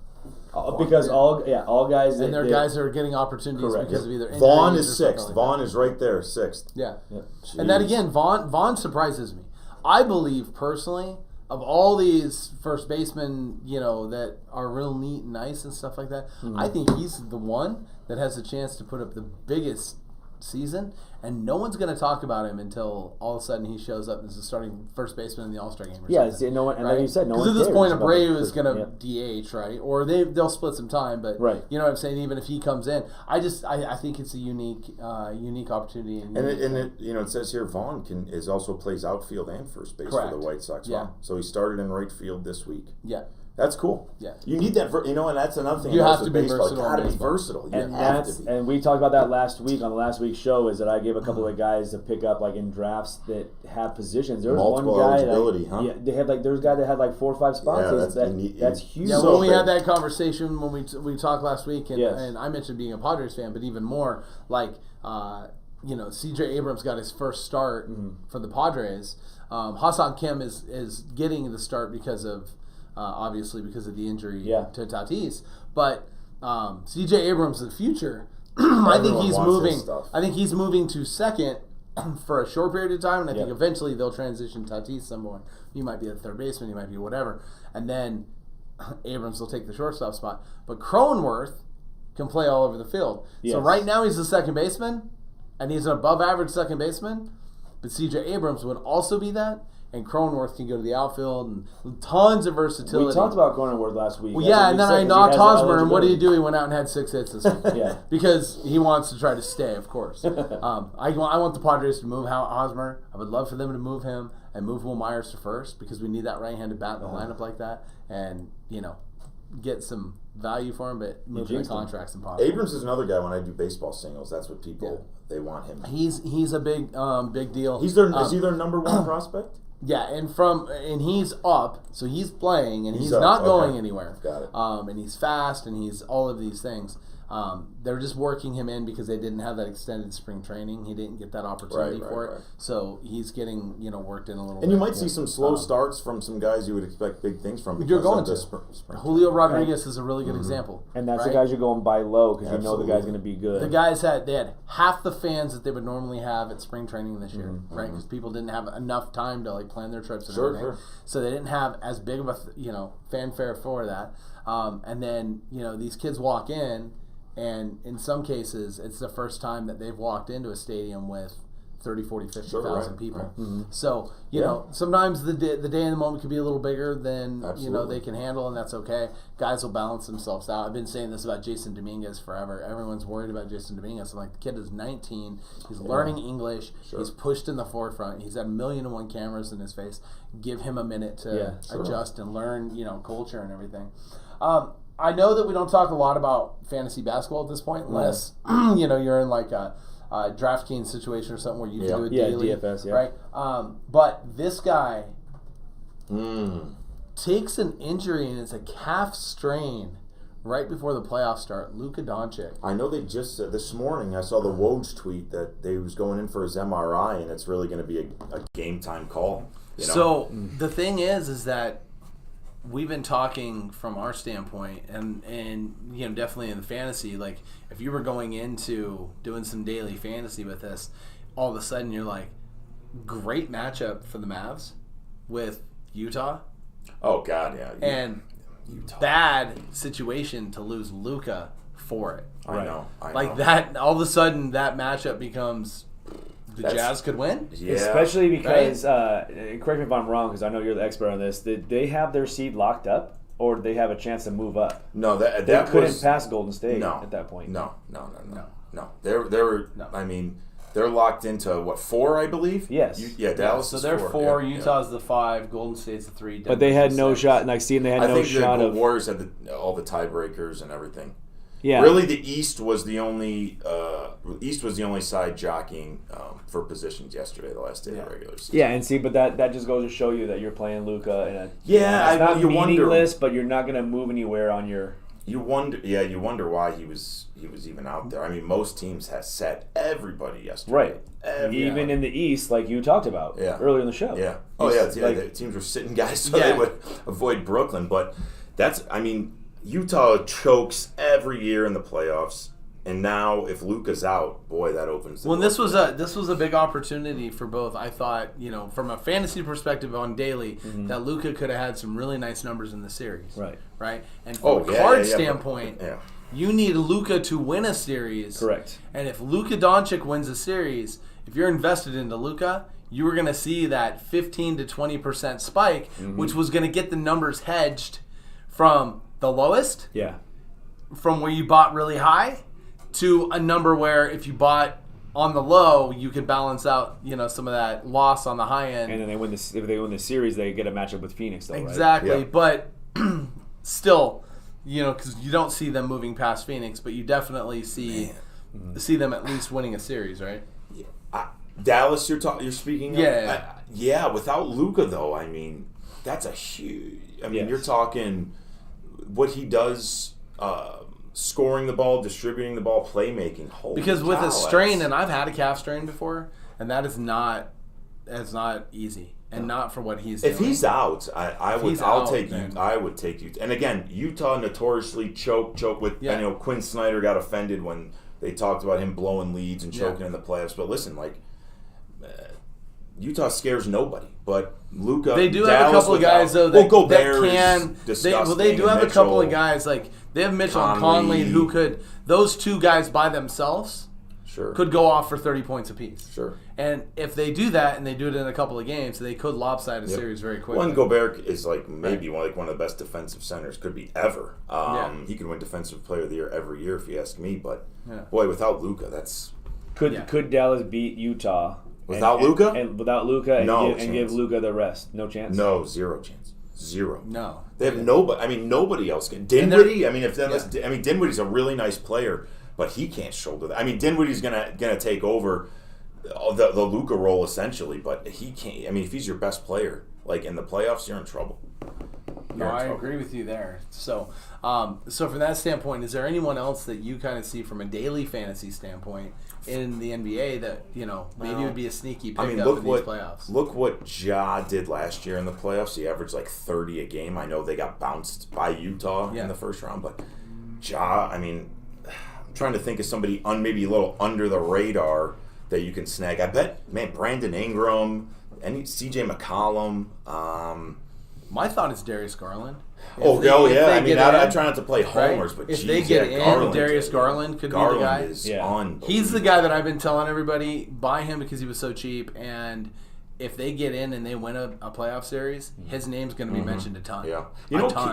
because all guys and their guys are getting opportunities Correct. because of either injuries Vaughn or is something 6th. like Vaughn that. is right there, 6th. Yeah. Yeah. And that again, Vaughn surprises me. I believe personally, of all these first basemen, that are real neat and nice and stuff like that, I think he's the one that has a chance to put up the biggest season, and no one's going to talk about him until all of a sudden he shows up as the starting first baseman in the All-Star game. Or Yeah, something, no one, and right? like you said, no one Because at this cares point, about Abreu the is first- going to DH, right? Or they'll split some time, but Right. you know what I'm saying. Even if he comes in, I think it's a unique opportunity. And it says here Vaughn is also plays outfield and first base Correct. for the White Sox. Yeah. Wow. So he started in right field this week. Yeah. That's cool. Yeah. You need that, and that's another thing. You I have noticed to with be baseball. versatile You got to in be baseball. versatile. You And have to be. and we talked about that last week on the last week's show. Is that I gave a couple of guys to pick up like in drafts that have positions. There was Multiple one guy eligibility, huh? Yeah, they had like there was a guy that had like 4 or 5 spots. Yeah, that's huge. Yeah, So when we big. had that conversation when we talked last week, and, Yes. and I mentioned being a Padres fan, but even more like C.J. Abrams got his first start for the Padres. Hassan Kim is getting the start because of obviously because of the injury to Tatis, but C.J. Abrams in the future, I think Everyone he's wants moving. his stuff. I think he's moving to second for a short period of time, and I think eventually they'll transition Tatis somewhere. He might be a third baseman, he might be whatever, and then Abrams will take the shortstop spot. But Cronenworth can play all over the field. Yes. So right now he's a second baseman, and he's an above-average second baseman. But C.J. Abrams would also be that, and Cronenworth can go to the outfield, and tons of versatility. We talked about Cronenworth last week. Well, That's yeah, what and we then said, I 'cause he knocked has the Hosmer, and what did he eligibility. do? He went out and had 6 hits this week. Yeah. Because he wants to try to stay, of course. I want the Padres to move Hosmer. I would love for them to move him and move Will Myers to first because we need that right-handed bat in the lineup like that, and get some value for him, but moving the jinxed him. contract's impossible. Abrams is another guy when I do baseball singles. That's what people they want him. He's a big deal. Is he their number 1 prospect? Yeah, and he's up, so he's playing, and he's up, not going okay. anywhere. Got it. And he's fast, and he's all of these things. They're just working him in because they didn't have that extended spring training. He didn't get that opportunity for it, right. so he's getting worked in a little. And bit. you might see some slow starts from some guys you would expect big things from. You're because going of the to. spring Julio Rodriguez is a really good example. And that's right? the guys you're going by low because you know the Absolutely. guy's going to be good. The guys had half the fans that they would normally have at spring training this year, right? Because people didn't have enough time to plan their trips and everything, so they didn't have as big of a fanfare for that. And then these kids walk in, and in some cases it's the first time that they've walked into a stadium with 30, 40, 50,000 people. right. So, sometimes the day in the moment could be a little bigger than, Absolutely. they can handle, and that's okay. Guys will balance themselves out. I've been saying this about Jason Dominguez forever. Everyone's worried about Jason Dominguez. I'm like, the kid is 19. He's learning English. He's pushed in the forefront. He's had 1,000,001 cameras in his face. Give him a minute to adjust and learn, culture and everything. I know that we don't talk a lot about fantasy basketball at this point, unless, you're in like a DraftKings situation or something where you can do it daily, DFS, right? But this guy takes an injury, and it's a calf strain right before the playoffs start. Luka Doncic. I know they just said this morning. I saw the Woj tweet that they was going in for his MRI, and it's really going to be a game time call. So the thing is that we've been talking from our standpoint, and definitely in the fantasy, like if you were going into doing some daily fantasy with us, all of a sudden you're like, great matchup for the Mavs with Utah, Oh God, yeah. and Utah. bad situation to lose Luka for it. I know. Like that, all of a sudden that matchup becomes the Jazz could win. Yeah. Especially because, correct me if I'm wrong, because I know you're the expert on this. Did they have their seed locked up, or did they have a chance to move up? No, that They couldn't was, pass Golden State no, at that point. No. They were. No. I mean, they're locked into 4, I believe. Yes. Dallas. So is they're 4. 4. Yeah, Utah's the 5. Golden State's the 3. But they had Denver's no the 6. shot. Like seeing they had I no think shot the of. Warriors had all the tiebreakers and everything. Yeah. Really, the East was the only side jockeying for positions yesterday, the last day of the regular season. Yeah, and see, but that just goes to show you that you're playing Luka in a Yeah, it's not you wonder- meaningless, but you're not going to move anywhere on your. You wonder why he was even out there. I mean, most teams have set everybody yesterday. Right. Even in the East, like you talked about earlier in the show. Yeah. Oh, yeah. The teams were sitting guys so they would avoid Brooklyn. But Utah chokes every year in the playoffs. And now, if Luka's out, boy, that opens the door. This was a big opportunity for both. I thought, from a fantasy perspective on daily, that Luka could have had some really nice numbers in the series. Right. And from a card standpoint, you need Luka to win a series. Correct. And if Luka Doncic wins a series, if you're invested into Luka, you were going to see that 15 to 20% spike, which was going to get the numbers hedged from the lowest, from where you bought really high, to a number where if you bought on the low, you could balance out, some of that loss on the high end. And then if they win the series, they get a matchup with Phoenix, though, exactly. Right? But still, because you don't see them moving past Phoenix, but you definitely see them at least winning a series, right? Dallas, you're speaking of? Yeah. Without Luka, though, I mean, that's a huge. I mean, you're talking what he does. Scoring the ball, distributing the ball, playmaking. Because with a strain, and I've had a calf strain before, and that is not easy, and not for what he's doing. If he's out, I would take you. And again, Utah notoriously choke with. I know Quinn Snyder got offended when they talked about him blowing leads and choking in the playoffs. But listen, Utah scares nobody, but Luka. They do have a couple of guys though that can. They do have a couple of guys like they have Mitchell and Conley who could. Those two guys by themselves could go off for 30 points apiece. Sure. And if they do that and they do it in a couple of games, they could lopside a series very quickly. One Gobert is maybe one of the best defensive centers could be ever. He could win Defensive Player of the Year every year if you ask me. But boy, without Luka, that's could Dallas beat Utah? Without Luka? And without Luka, and give Luka the rest. No chance? No, zero chance. Zero. No. They have nobody. I mean, nobody else can. Dinwiddie, Dinwiddie's a really nice player, but he can't shoulder that. I mean, Dinwiddie's gonna take over the Luka role essentially, but he can't. I mean, if he's your best player, in the playoffs, you're in trouble. No, I agree with you there. So from that standpoint, is there anyone else that you kind of see from a daily fantasy standpoint in the NBA that maybe would be a sneaky pickup in these playoffs? Look what Ja did last year in the playoffs. He averaged 30 a game. I know they got bounced by Utah in the first round, but Ja, I mean, I'm trying to think of somebody maybe a little under the radar that you can snag. I bet, Brandon Ingram, CJ McCollum. My thought is Darius Garland. I try not to play homers, but if they get in, Darius Garland could be the guy. Is unbelievable. He's the guy that I've been telling everybody, buy him because he was so cheap. And if they get in and they win a playoff series, his name's going to be mentioned a ton. Yeah,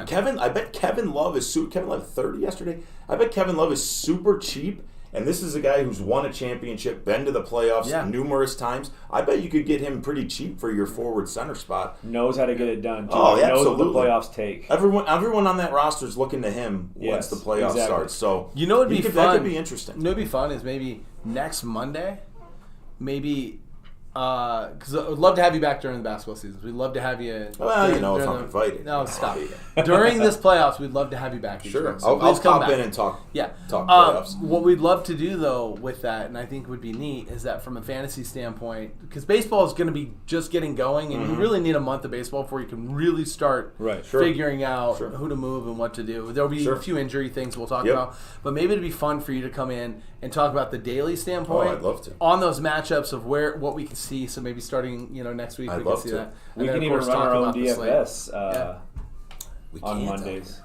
Kevin. I bet Kevin Love is Kevin Love 30 yesterday. I bet Kevin Love is super cheap. And this is a guy who's won a championship, been to the playoffs numerous times. I bet you could get him pretty cheap for your forward center spot. Knows how to get it done. Too. Knows what the playoffs take. Everyone on that roster is looking to him once the playoffs start. So what'd be fun? That could be interesting. What'd be fun is maybe next Monday, because I'd love to have you back during the basketball season. We'd love to have you. Well, if I'm invited. No, stop. During this playoffs, we'd love to have you back. Sure, so I'll pop in and talk. Yeah, talk playoffs. What we'd love to do though with that, and I think would be neat, is that from a fantasy standpoint, because baseball is going to be just getting going, and you really need a month of baseball before you can really start figuring out who to move and what to do. There'll be a few injury things we'll talk about, but maybe it'd be fun for you to come in and talk about the daily standpoint. I'd love to. On those matchups of what we can see. So maybe starting next week we can see that. We can even run our own DFS on Mondays.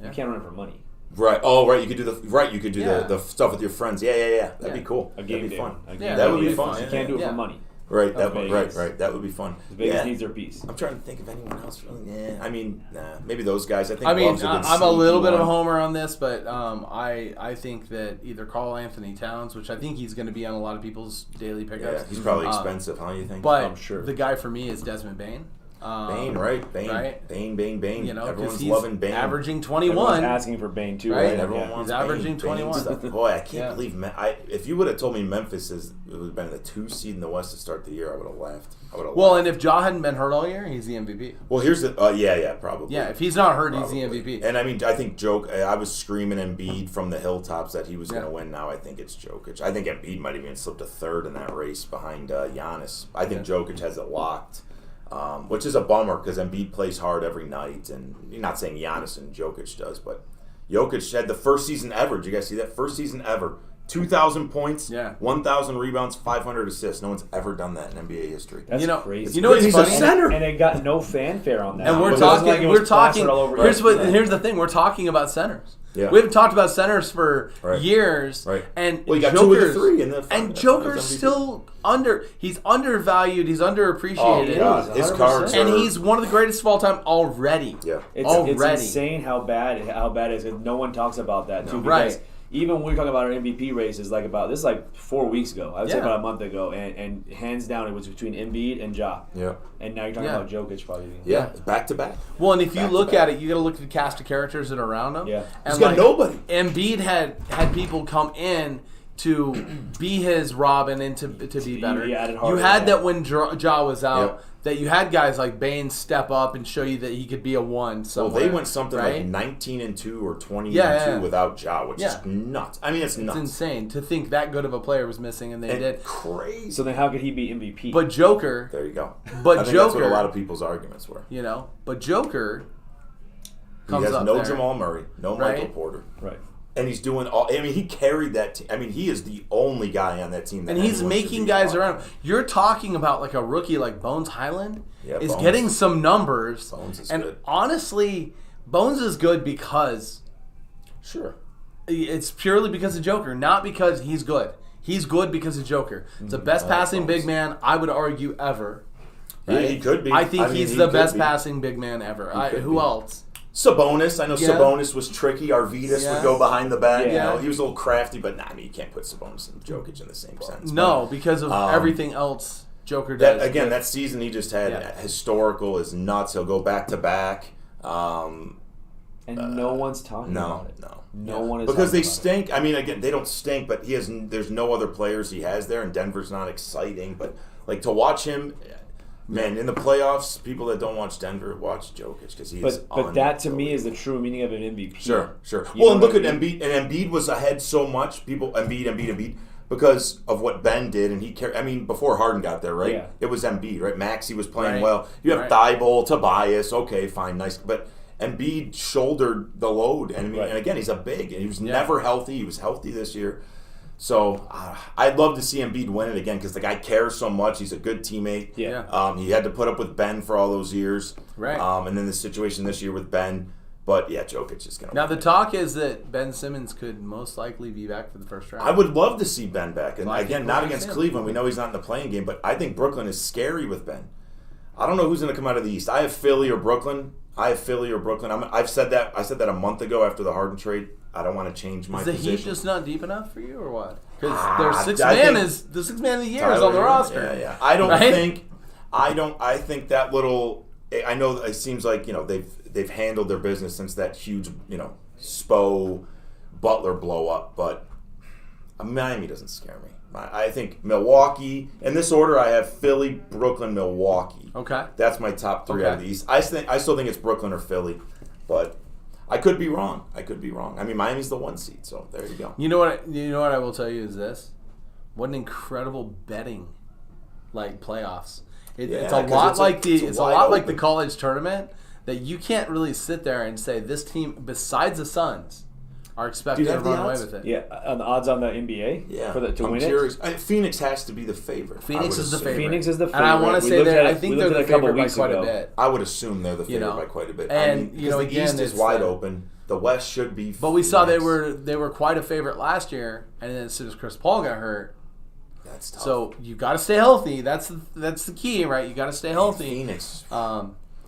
You can't run it for money. Right. Oh, right. You could do the stuff with your friends. Yeah. That'd be cool. A game That'd be fun. That would be fun. You can't do it for money. Right. That would be fun. Vegas needs their piece. I'm trying to think of anyone else. Really. I mean, maybe those guys. I think. I'm a little bit of a homer on this, but I think that either Karl Anthony Towns, which I think he's going to be on a lot of people's daily pickups. Yeah, he's probably expensive, huh? You think? But I'm sure the guy for me is Desmond Bain. Bane, right? Bane, right? Bane. You know, everyone's he's loving Bane. averaging Everyone's 21. asking for Bane too, Right? right? Everyone Yeah. wants He's averaging Bane 21. stuff. Boy, I can't Yeah. believe if you would have told me Memphis would have been the 2 seed in the West to start the year, I would have laughed. Well, and if Ja hadn't been hurt all year, he's the MVP. Well, here's the probably. Yeah, if he's not hurt, Probably. he's the MVP. And I mean, I think I was screaming Embiid from the hilltops that he was going to Yeah. win. Now I think it's Jokic. I think Embiid might have even slipped a third in that race behind Giannis. I think Jokic has it locked, which is a bummer because Embiid plays hard every night. And you're not saying Giannis and Jokic does, but Jokic had the first season ever. Did you guys see that? First season ever. 2,000 points, 1,000 rebounds, 500 assists. No one's ever done that in NBA history. That's crazy. You know what's He's funny? a center. And it got no fanfare on that. And we're It wasn't talking. like it was plastered all over Here's everything. here's the thing. We're talking about centers. Yeah. We haven't talked about centers for years. Right. And Well, you got 2 of the Joker's 3 in the and Joker's still he's undervalued. He's underappreciated. Oh, God. His cards and are- he's one of the greatest of all time already. Yeah. It's insane how bad it is. No one talks about that too. Because even when we were talking about our MVP races, this is like 4 weeks ago. I would say about a month ago, and hands down, it was between Embiid and Ja. Yeah. And now you're talking about Jokic probably. Yeah, back to back. Well, and if you Back look to back. at it, you got to look at the cast of characters that are around him. Yeah. And He's got nobody. Embiid had people come in to be his Robin and to be better. He added You Harden, had yeah. that when Ja was out. Yep. That you had guys like Bane step up and show you that he could be a one Well, somewhere. they went something right? like 19-2 or 20-2 Yeah. without Ja, which Yeah. is nuts. I mean, it's nuts. It's insane to think that good of a player was missing, and they And did. crazy. So then how could he be MVP? But Joker, There you go. But I think that's what Joker- a lot of people's arguments were. but Joker He comes has up no there. Jamal Murray, no Right? Michael Porter. right. And he's doing all. I mean, he carried that team. I mean, he is the only guy on that team. That And he's anyone should making be guys on. around. You're talking about like a rookie like Bones Highland Yeah, is Bones. getting some numbers. Bones is and good. honestly, Bones is good because Sure. it's purely because of Joker, not because he's good. He's good because of Joker. It's the best I like passing Bones. big man, I would argue, ever. Yeah, he could be. I think I mean, he's he the could best be. passing big man ever. could Who be. else? Sabonis. I know Yeah. Sabonis was tricky. Arvidas Yeah. would go behind the back. Yeah. You know, he was a little crafty, but I mean, you can't put Sabonis and Jokic in the same sense. No, because of everything else Joker does. That, again, that season he just had historical is nuts. He'll go back to back. And no one's talking about it. No one is because they talking about stink. I mean, again, they don't stink, but there's no other players he has there, and Denver's not exciting. But like to watch him, man, in the playoffs, people that don't watch Denver watch Jokic because he is. But that to me is the true meaning of an MVP. Sure. You Well, and know look what at I mean? Embiid, and Embiid was ahead so much. People Embiid. Because of what Ben did, and he carried. I mean, before Harden got there, right? Yeah. It was Embiid, right? Maxey was playing Right. well. You have Right. Thibault, Tobias, okay, fine, nice, but Embiid shouldered the load, and I mean, Right. and again, he's a big, and he was never healthy. He was healthy this year, so I'd love to see Embiid win it again because the guy cares so much. He's a good teammate. Yeah. He had to put up with Ben for all those years, Right. And then the situation this year with Ben. But yeah, Jokic is going to Now win the it. talk is that Ben Simmons could most likely be back for the first round. I would love to see Ben back. And Like, again, not like against him. Cleveland. We know he's not in the playing game, but I think Brooklyn is scary with Ben. I don't know who's going to come out of the East. I have Philly or Brooklyn. I said that. I said that a month ago after the Harden trade. I don't want to change my Is the position. Heat just not deep enough for you, or what? Because the I think sixth man of the year is Tyler on the Hero. roster. Yeah. I don't Right? think. I think that little. I know it seems like they've handled their business since that huge Spo Butler blow up, but Miami doesn't scare me. I think Milwaukee in this order. I have Philly, Brooklyn, Milwaukee. Okay. That's my top three out of the East. I still think it's Brooklyn or Philly, but I could be wrong. I mean, Miami's the 1 seed, so there you go. You know what? I will tell you is this: what an incredible betting playoffs. It's a 'cause lot it's like wide the open. college tournament that you can't really sit there and say this team, besides the Suns, are expected Do you to have the run away odds? with it. Yeah, on the odds on the NBA. Yeah, to I'm win curious. it. Phoenix has to be the favorite. Phoenix I would is the assume. favorite. Phoenix is the And I want favorite. to We say looked that at I it- think we they're looked the at it a couple favorite by weeks quite a ago. bit. I would assume they're the favorite know, by quite a bit. and, because you know, the again, East is it's wide the- open. The West should be. But we saw they Phoenix. were quite a favorite last year, and then as soon as Chris Paul got hurt, That's tough. so you got to stay healthy. That's the key, right? You got to stay healthy. Phoenix.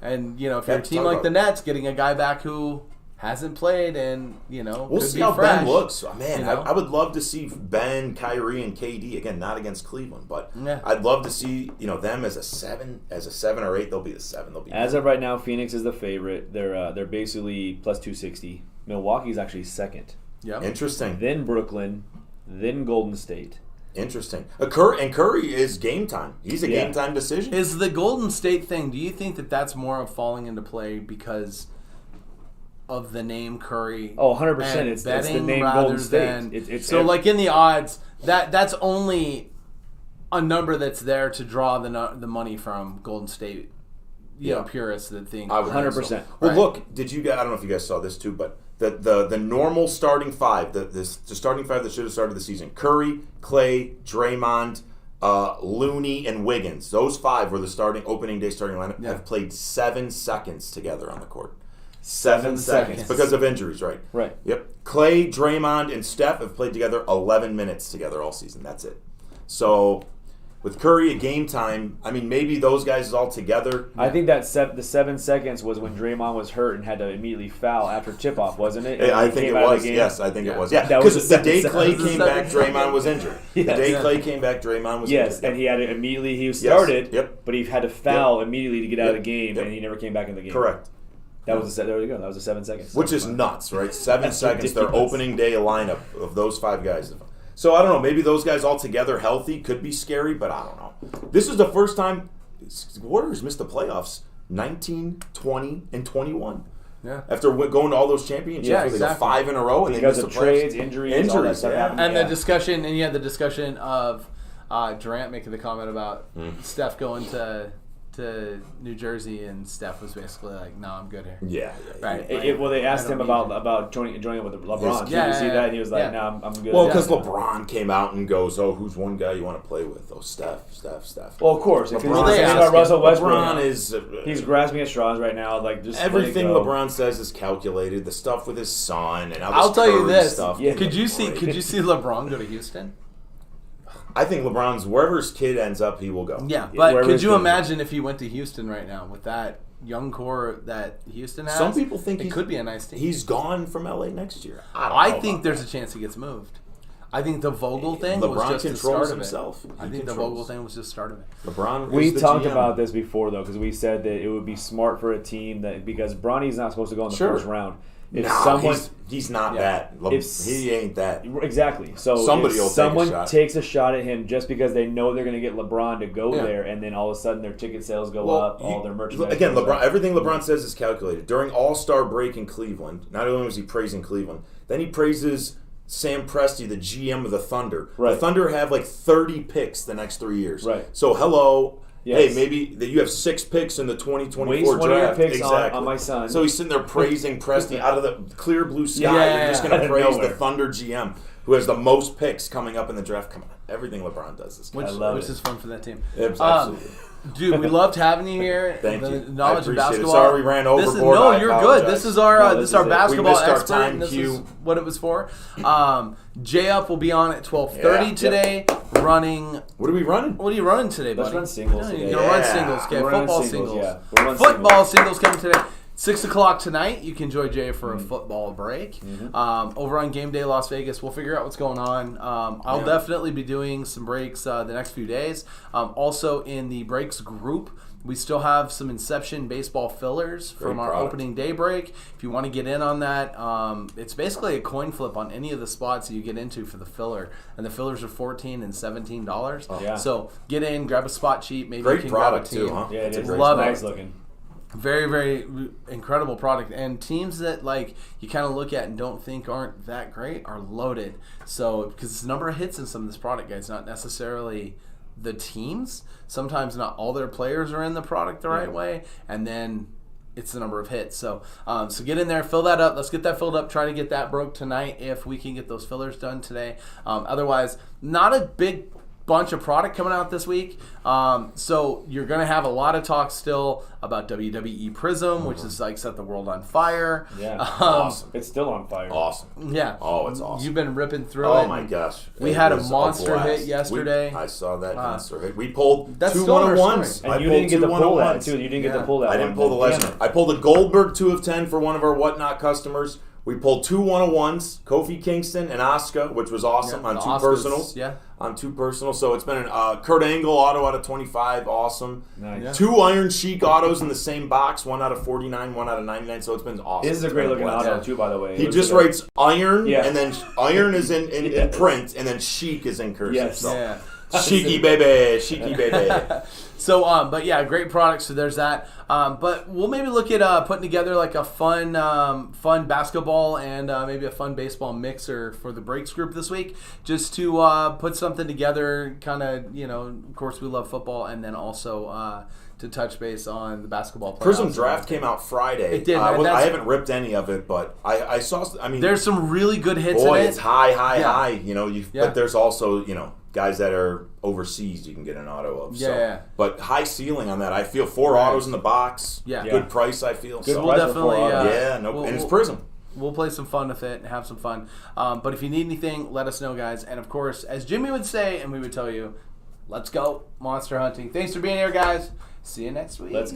And if you're a Let's team talk like the about- Nets, getting a guy back who hasn't played, and we'll could see be how fresh, Ben looks. Man, you know? I would love to see Ben, Kyrie, and KD again. Not against Cleveland, but Yeah. I'd love to see them as a 7 or 8. They'll be the 7. They'll be As of right now, Phoenix is the favorite. They're basically plus 260. Milwaukee's actually second. Yep. interesting. Then Brooklyn, then Golden State. Interesting. Curry is game time. He's a game time decision. Is the Golden State thing, do you think that that's more of falling into play because of the name Curry? Oh, 100%. and It's the betting name rather Golden State. than- It's so like in the odds, that's only a number that's there to draw the money from Golden State. Purists that think I would 100%. Well, Right. look, I don't know if you guys saw this too, but the normal starting five, the starting five that should have started the season: Curry, Clay, Draymond, Looney, and Wiggins. Those 5 were the opening day starting lineup. Yeah. Have played 7 seconds together on the court. 7 seconds because of injuries, right? Right. Yep. Clay, Draymond, and Steph have played together 11 minutes together all season. That's it. So with Curry at game time, I mean, maybe those guys all together. I think that the 7 seconds was when Draymond was hurt and had to immediately foul after tip-off, wasn't it? I think it was. Yes, I think it was. Yeah, That was because the the day 7 Clay seconds. came back, Draymond was injured. The Yes. day Clay came back, Draymond was Yes, injured. and he had to immediately. He started, Yep. but he had to foul immediately to get out of the game, Yep. and he never came back in the game. Correct. That was there you go. That was the 7 seconds. Which is nuts, right? 7 That's seconds, their ridiculous. opening day lineup of those 5 guys. So I don't know. Maybe those guys all together healthy could be scary, but I don't know. This is the first time Warriors missed the playoffs 19, 20, and 21. Yeah. After going to all those championships, Yeah, where they exactly. go 5 in a row and because they of missed the playoffs. trades, injuries, all that stuff happened. And Yeah. the discussion, and you had the discussion of Durant making the comment about Steph going to New Jersey, and Steph was basically like, "No, I'm good here." Yeah. Right. Well, they asked I him don't about joining with LeBron. Did Yeah, you see yeah, that? And he was like, yeah. "No, I'm good." Well, Yeah. because LeBron came out and goes, "Oh, who's one guy you want to play with? Oh, Steph." Well, of course. If LeBron- he's they about ask Russell him. Westbrook, LeBron is he's grasping at straws right now. Like just let it everything go. LeBron says is calculated. The stuff with his son and I'll tell you Curry this: stuff. Yeah. could you see Great. LeBron go to Houston? I think LeBron's wherever his kid ends up, he will go. Yeah, but wherever could it's you gonna imagine if he went to Houston right now with that young core that Houston has? Some people think it could be a nice team. He's gone from LA next year. I don't I know think about there's that. a chance he gets moved. I think the Vogel thing was LeBron just the controls start himself. of it. He I think the controls. Vogel thing was just the start of it. LeBron. We is the talked GM. about this before though, because we said that it would be smart for a team that because Bronny's not supposed to go in the Sure. first round. If Nah, someone he's not Yeah. that. If- He ain't that. exactly, so Somebody if will take a someone shot. takes a shot at him just because they know they're going to get LeBron to go Yeah. there, and then all of a sudden their ticket sales go Well, up, all their merchandise. Again, goes LeBron. up. Everything LeBron says is calculated. During All-Star break in Cleveland, not only was he praising Cleveland, then he praises Sam Presti, the GM of the Thunder. The Right. Thunder have like 30 picks the next 3 years. Right. So hello. Yes. Hey, maybe that you have 6 picks in the 2024 Waste one of your draft. picks on exactly. my son. So he's sitting there praising Presti out of the clear blue sky. Yeah, You're just yeah, going out to of praise nowhere. the Thunder GM who has the most picks coming up in the draft. Come on, everything LeBron does is Which, I love which it. is fun for that team. absolutely. Dude, we loved having you here. Thank the you. I knowledge of appreciate it. basketball. Sorry we ran This is, overboard. no, I you're apologize. good. This is our No, this this is our is it. basketball We missed our expert. time and this cue. is what it was for. J Up will be on at 12:30 Yeah. today. Running. What are we running? What are you running today, buddy? Let's run singles You're today. gonna run Yeah. singles. Okay, We're running football singles, singles. yeah. We're running Football singles coming today. 6 o'clock tonight. You can join Jay for a football break. Over on Game Day Las Vegas, we'll figure out what's going on. I'll definitely be doing some breaks the next few days. Also in the breaks group, we still have some Inception baseball fillers from our product. opening day break. If you want to get in on that, it's basically a coin flip on any of the spots that you get into for the filler. And the fillers are $14 and $17. Yeah. So get in, grab a spot sheet. Maybe you Great can product grab a team. too, huh? Yeah, it It's a is. great Love Nice it. looking. Very, very incredible product. And teams that like you kind of look at and don't think aren't that great are loaded. So because it's the number of hits in some of this product, guys, not necessarily the teams. Sometimes not all their players are in the product the right way, and then it's the number of hits. So so get in there, fill that up. Let's get that filled up. Try to get that broke tonight if we can get those fillers done today. Otherwise, not a big bunch of product coming out this week. So you're going to have a lot of talk still about WWE Prism, which is like set the world on fire. Yeah. Awesome. It's still on fire. Awesome. Yeah. Oh, it's awesome. You've been ripping through it. Oh my gosh. We It had a was monster blast. hit yesterday. I saw that monster hit. We pulled That's two still in our 101s. story. And you didn't get to pull that, too. You didn't get to pull that I didn't one. pull the Damn lesson. it. I pulled a Goldberg 2 of 10 for one of our Whatnot customers. We pulled 2 101s, Kofi Kingston and Asuka, which was awesome on the 2 Asukas, personals. yeah. On 2 personals. So it's been an Kurt Angle auto out of 25, awesome. Nice. Yeah. 2 Iron Sheik autos in the same box, 1 out of 49, 1 out of 99. So it's been awesome. This is a It's great been looking blast. auto, too, by the way. He It just was writes Iron, Yeah. and then Iron is in Yeah. print, and then Sheik is in cursive. Yes. So. Yeah. Cheeky baby, cheeky baby. So, but yeah, great products. So there's that. But we'll maybe look at putting together like a fun basketball and maybe a fun baseball mixer for the Breaks group this week, just to put something together. Kind of, of course, we love football, and then also to touch base on the basketball playoffs. Prism Draft came out Friday. It did, I and that's- haven't ripped any of it, but I saw. I mean, There's some really good hits boy, in it. it's high. Yeah. But there's also guys that are overseas. You can get an auto of. So. Yeah. But high ceiling on that. I feel 4 Right. autos in the box. Yeah. Good price. I feel. Good so. We'll price for definitely. 4 autos. Yeah. No. we'll- and it's we'll- Prism. We'll play some fun with it and have some fun. But if you need anything, let us know, guys. And of course, as Jimmy would say, and we would tell you, let's go monster hunting. Thanks for being here, guys. See you next week. Let's go.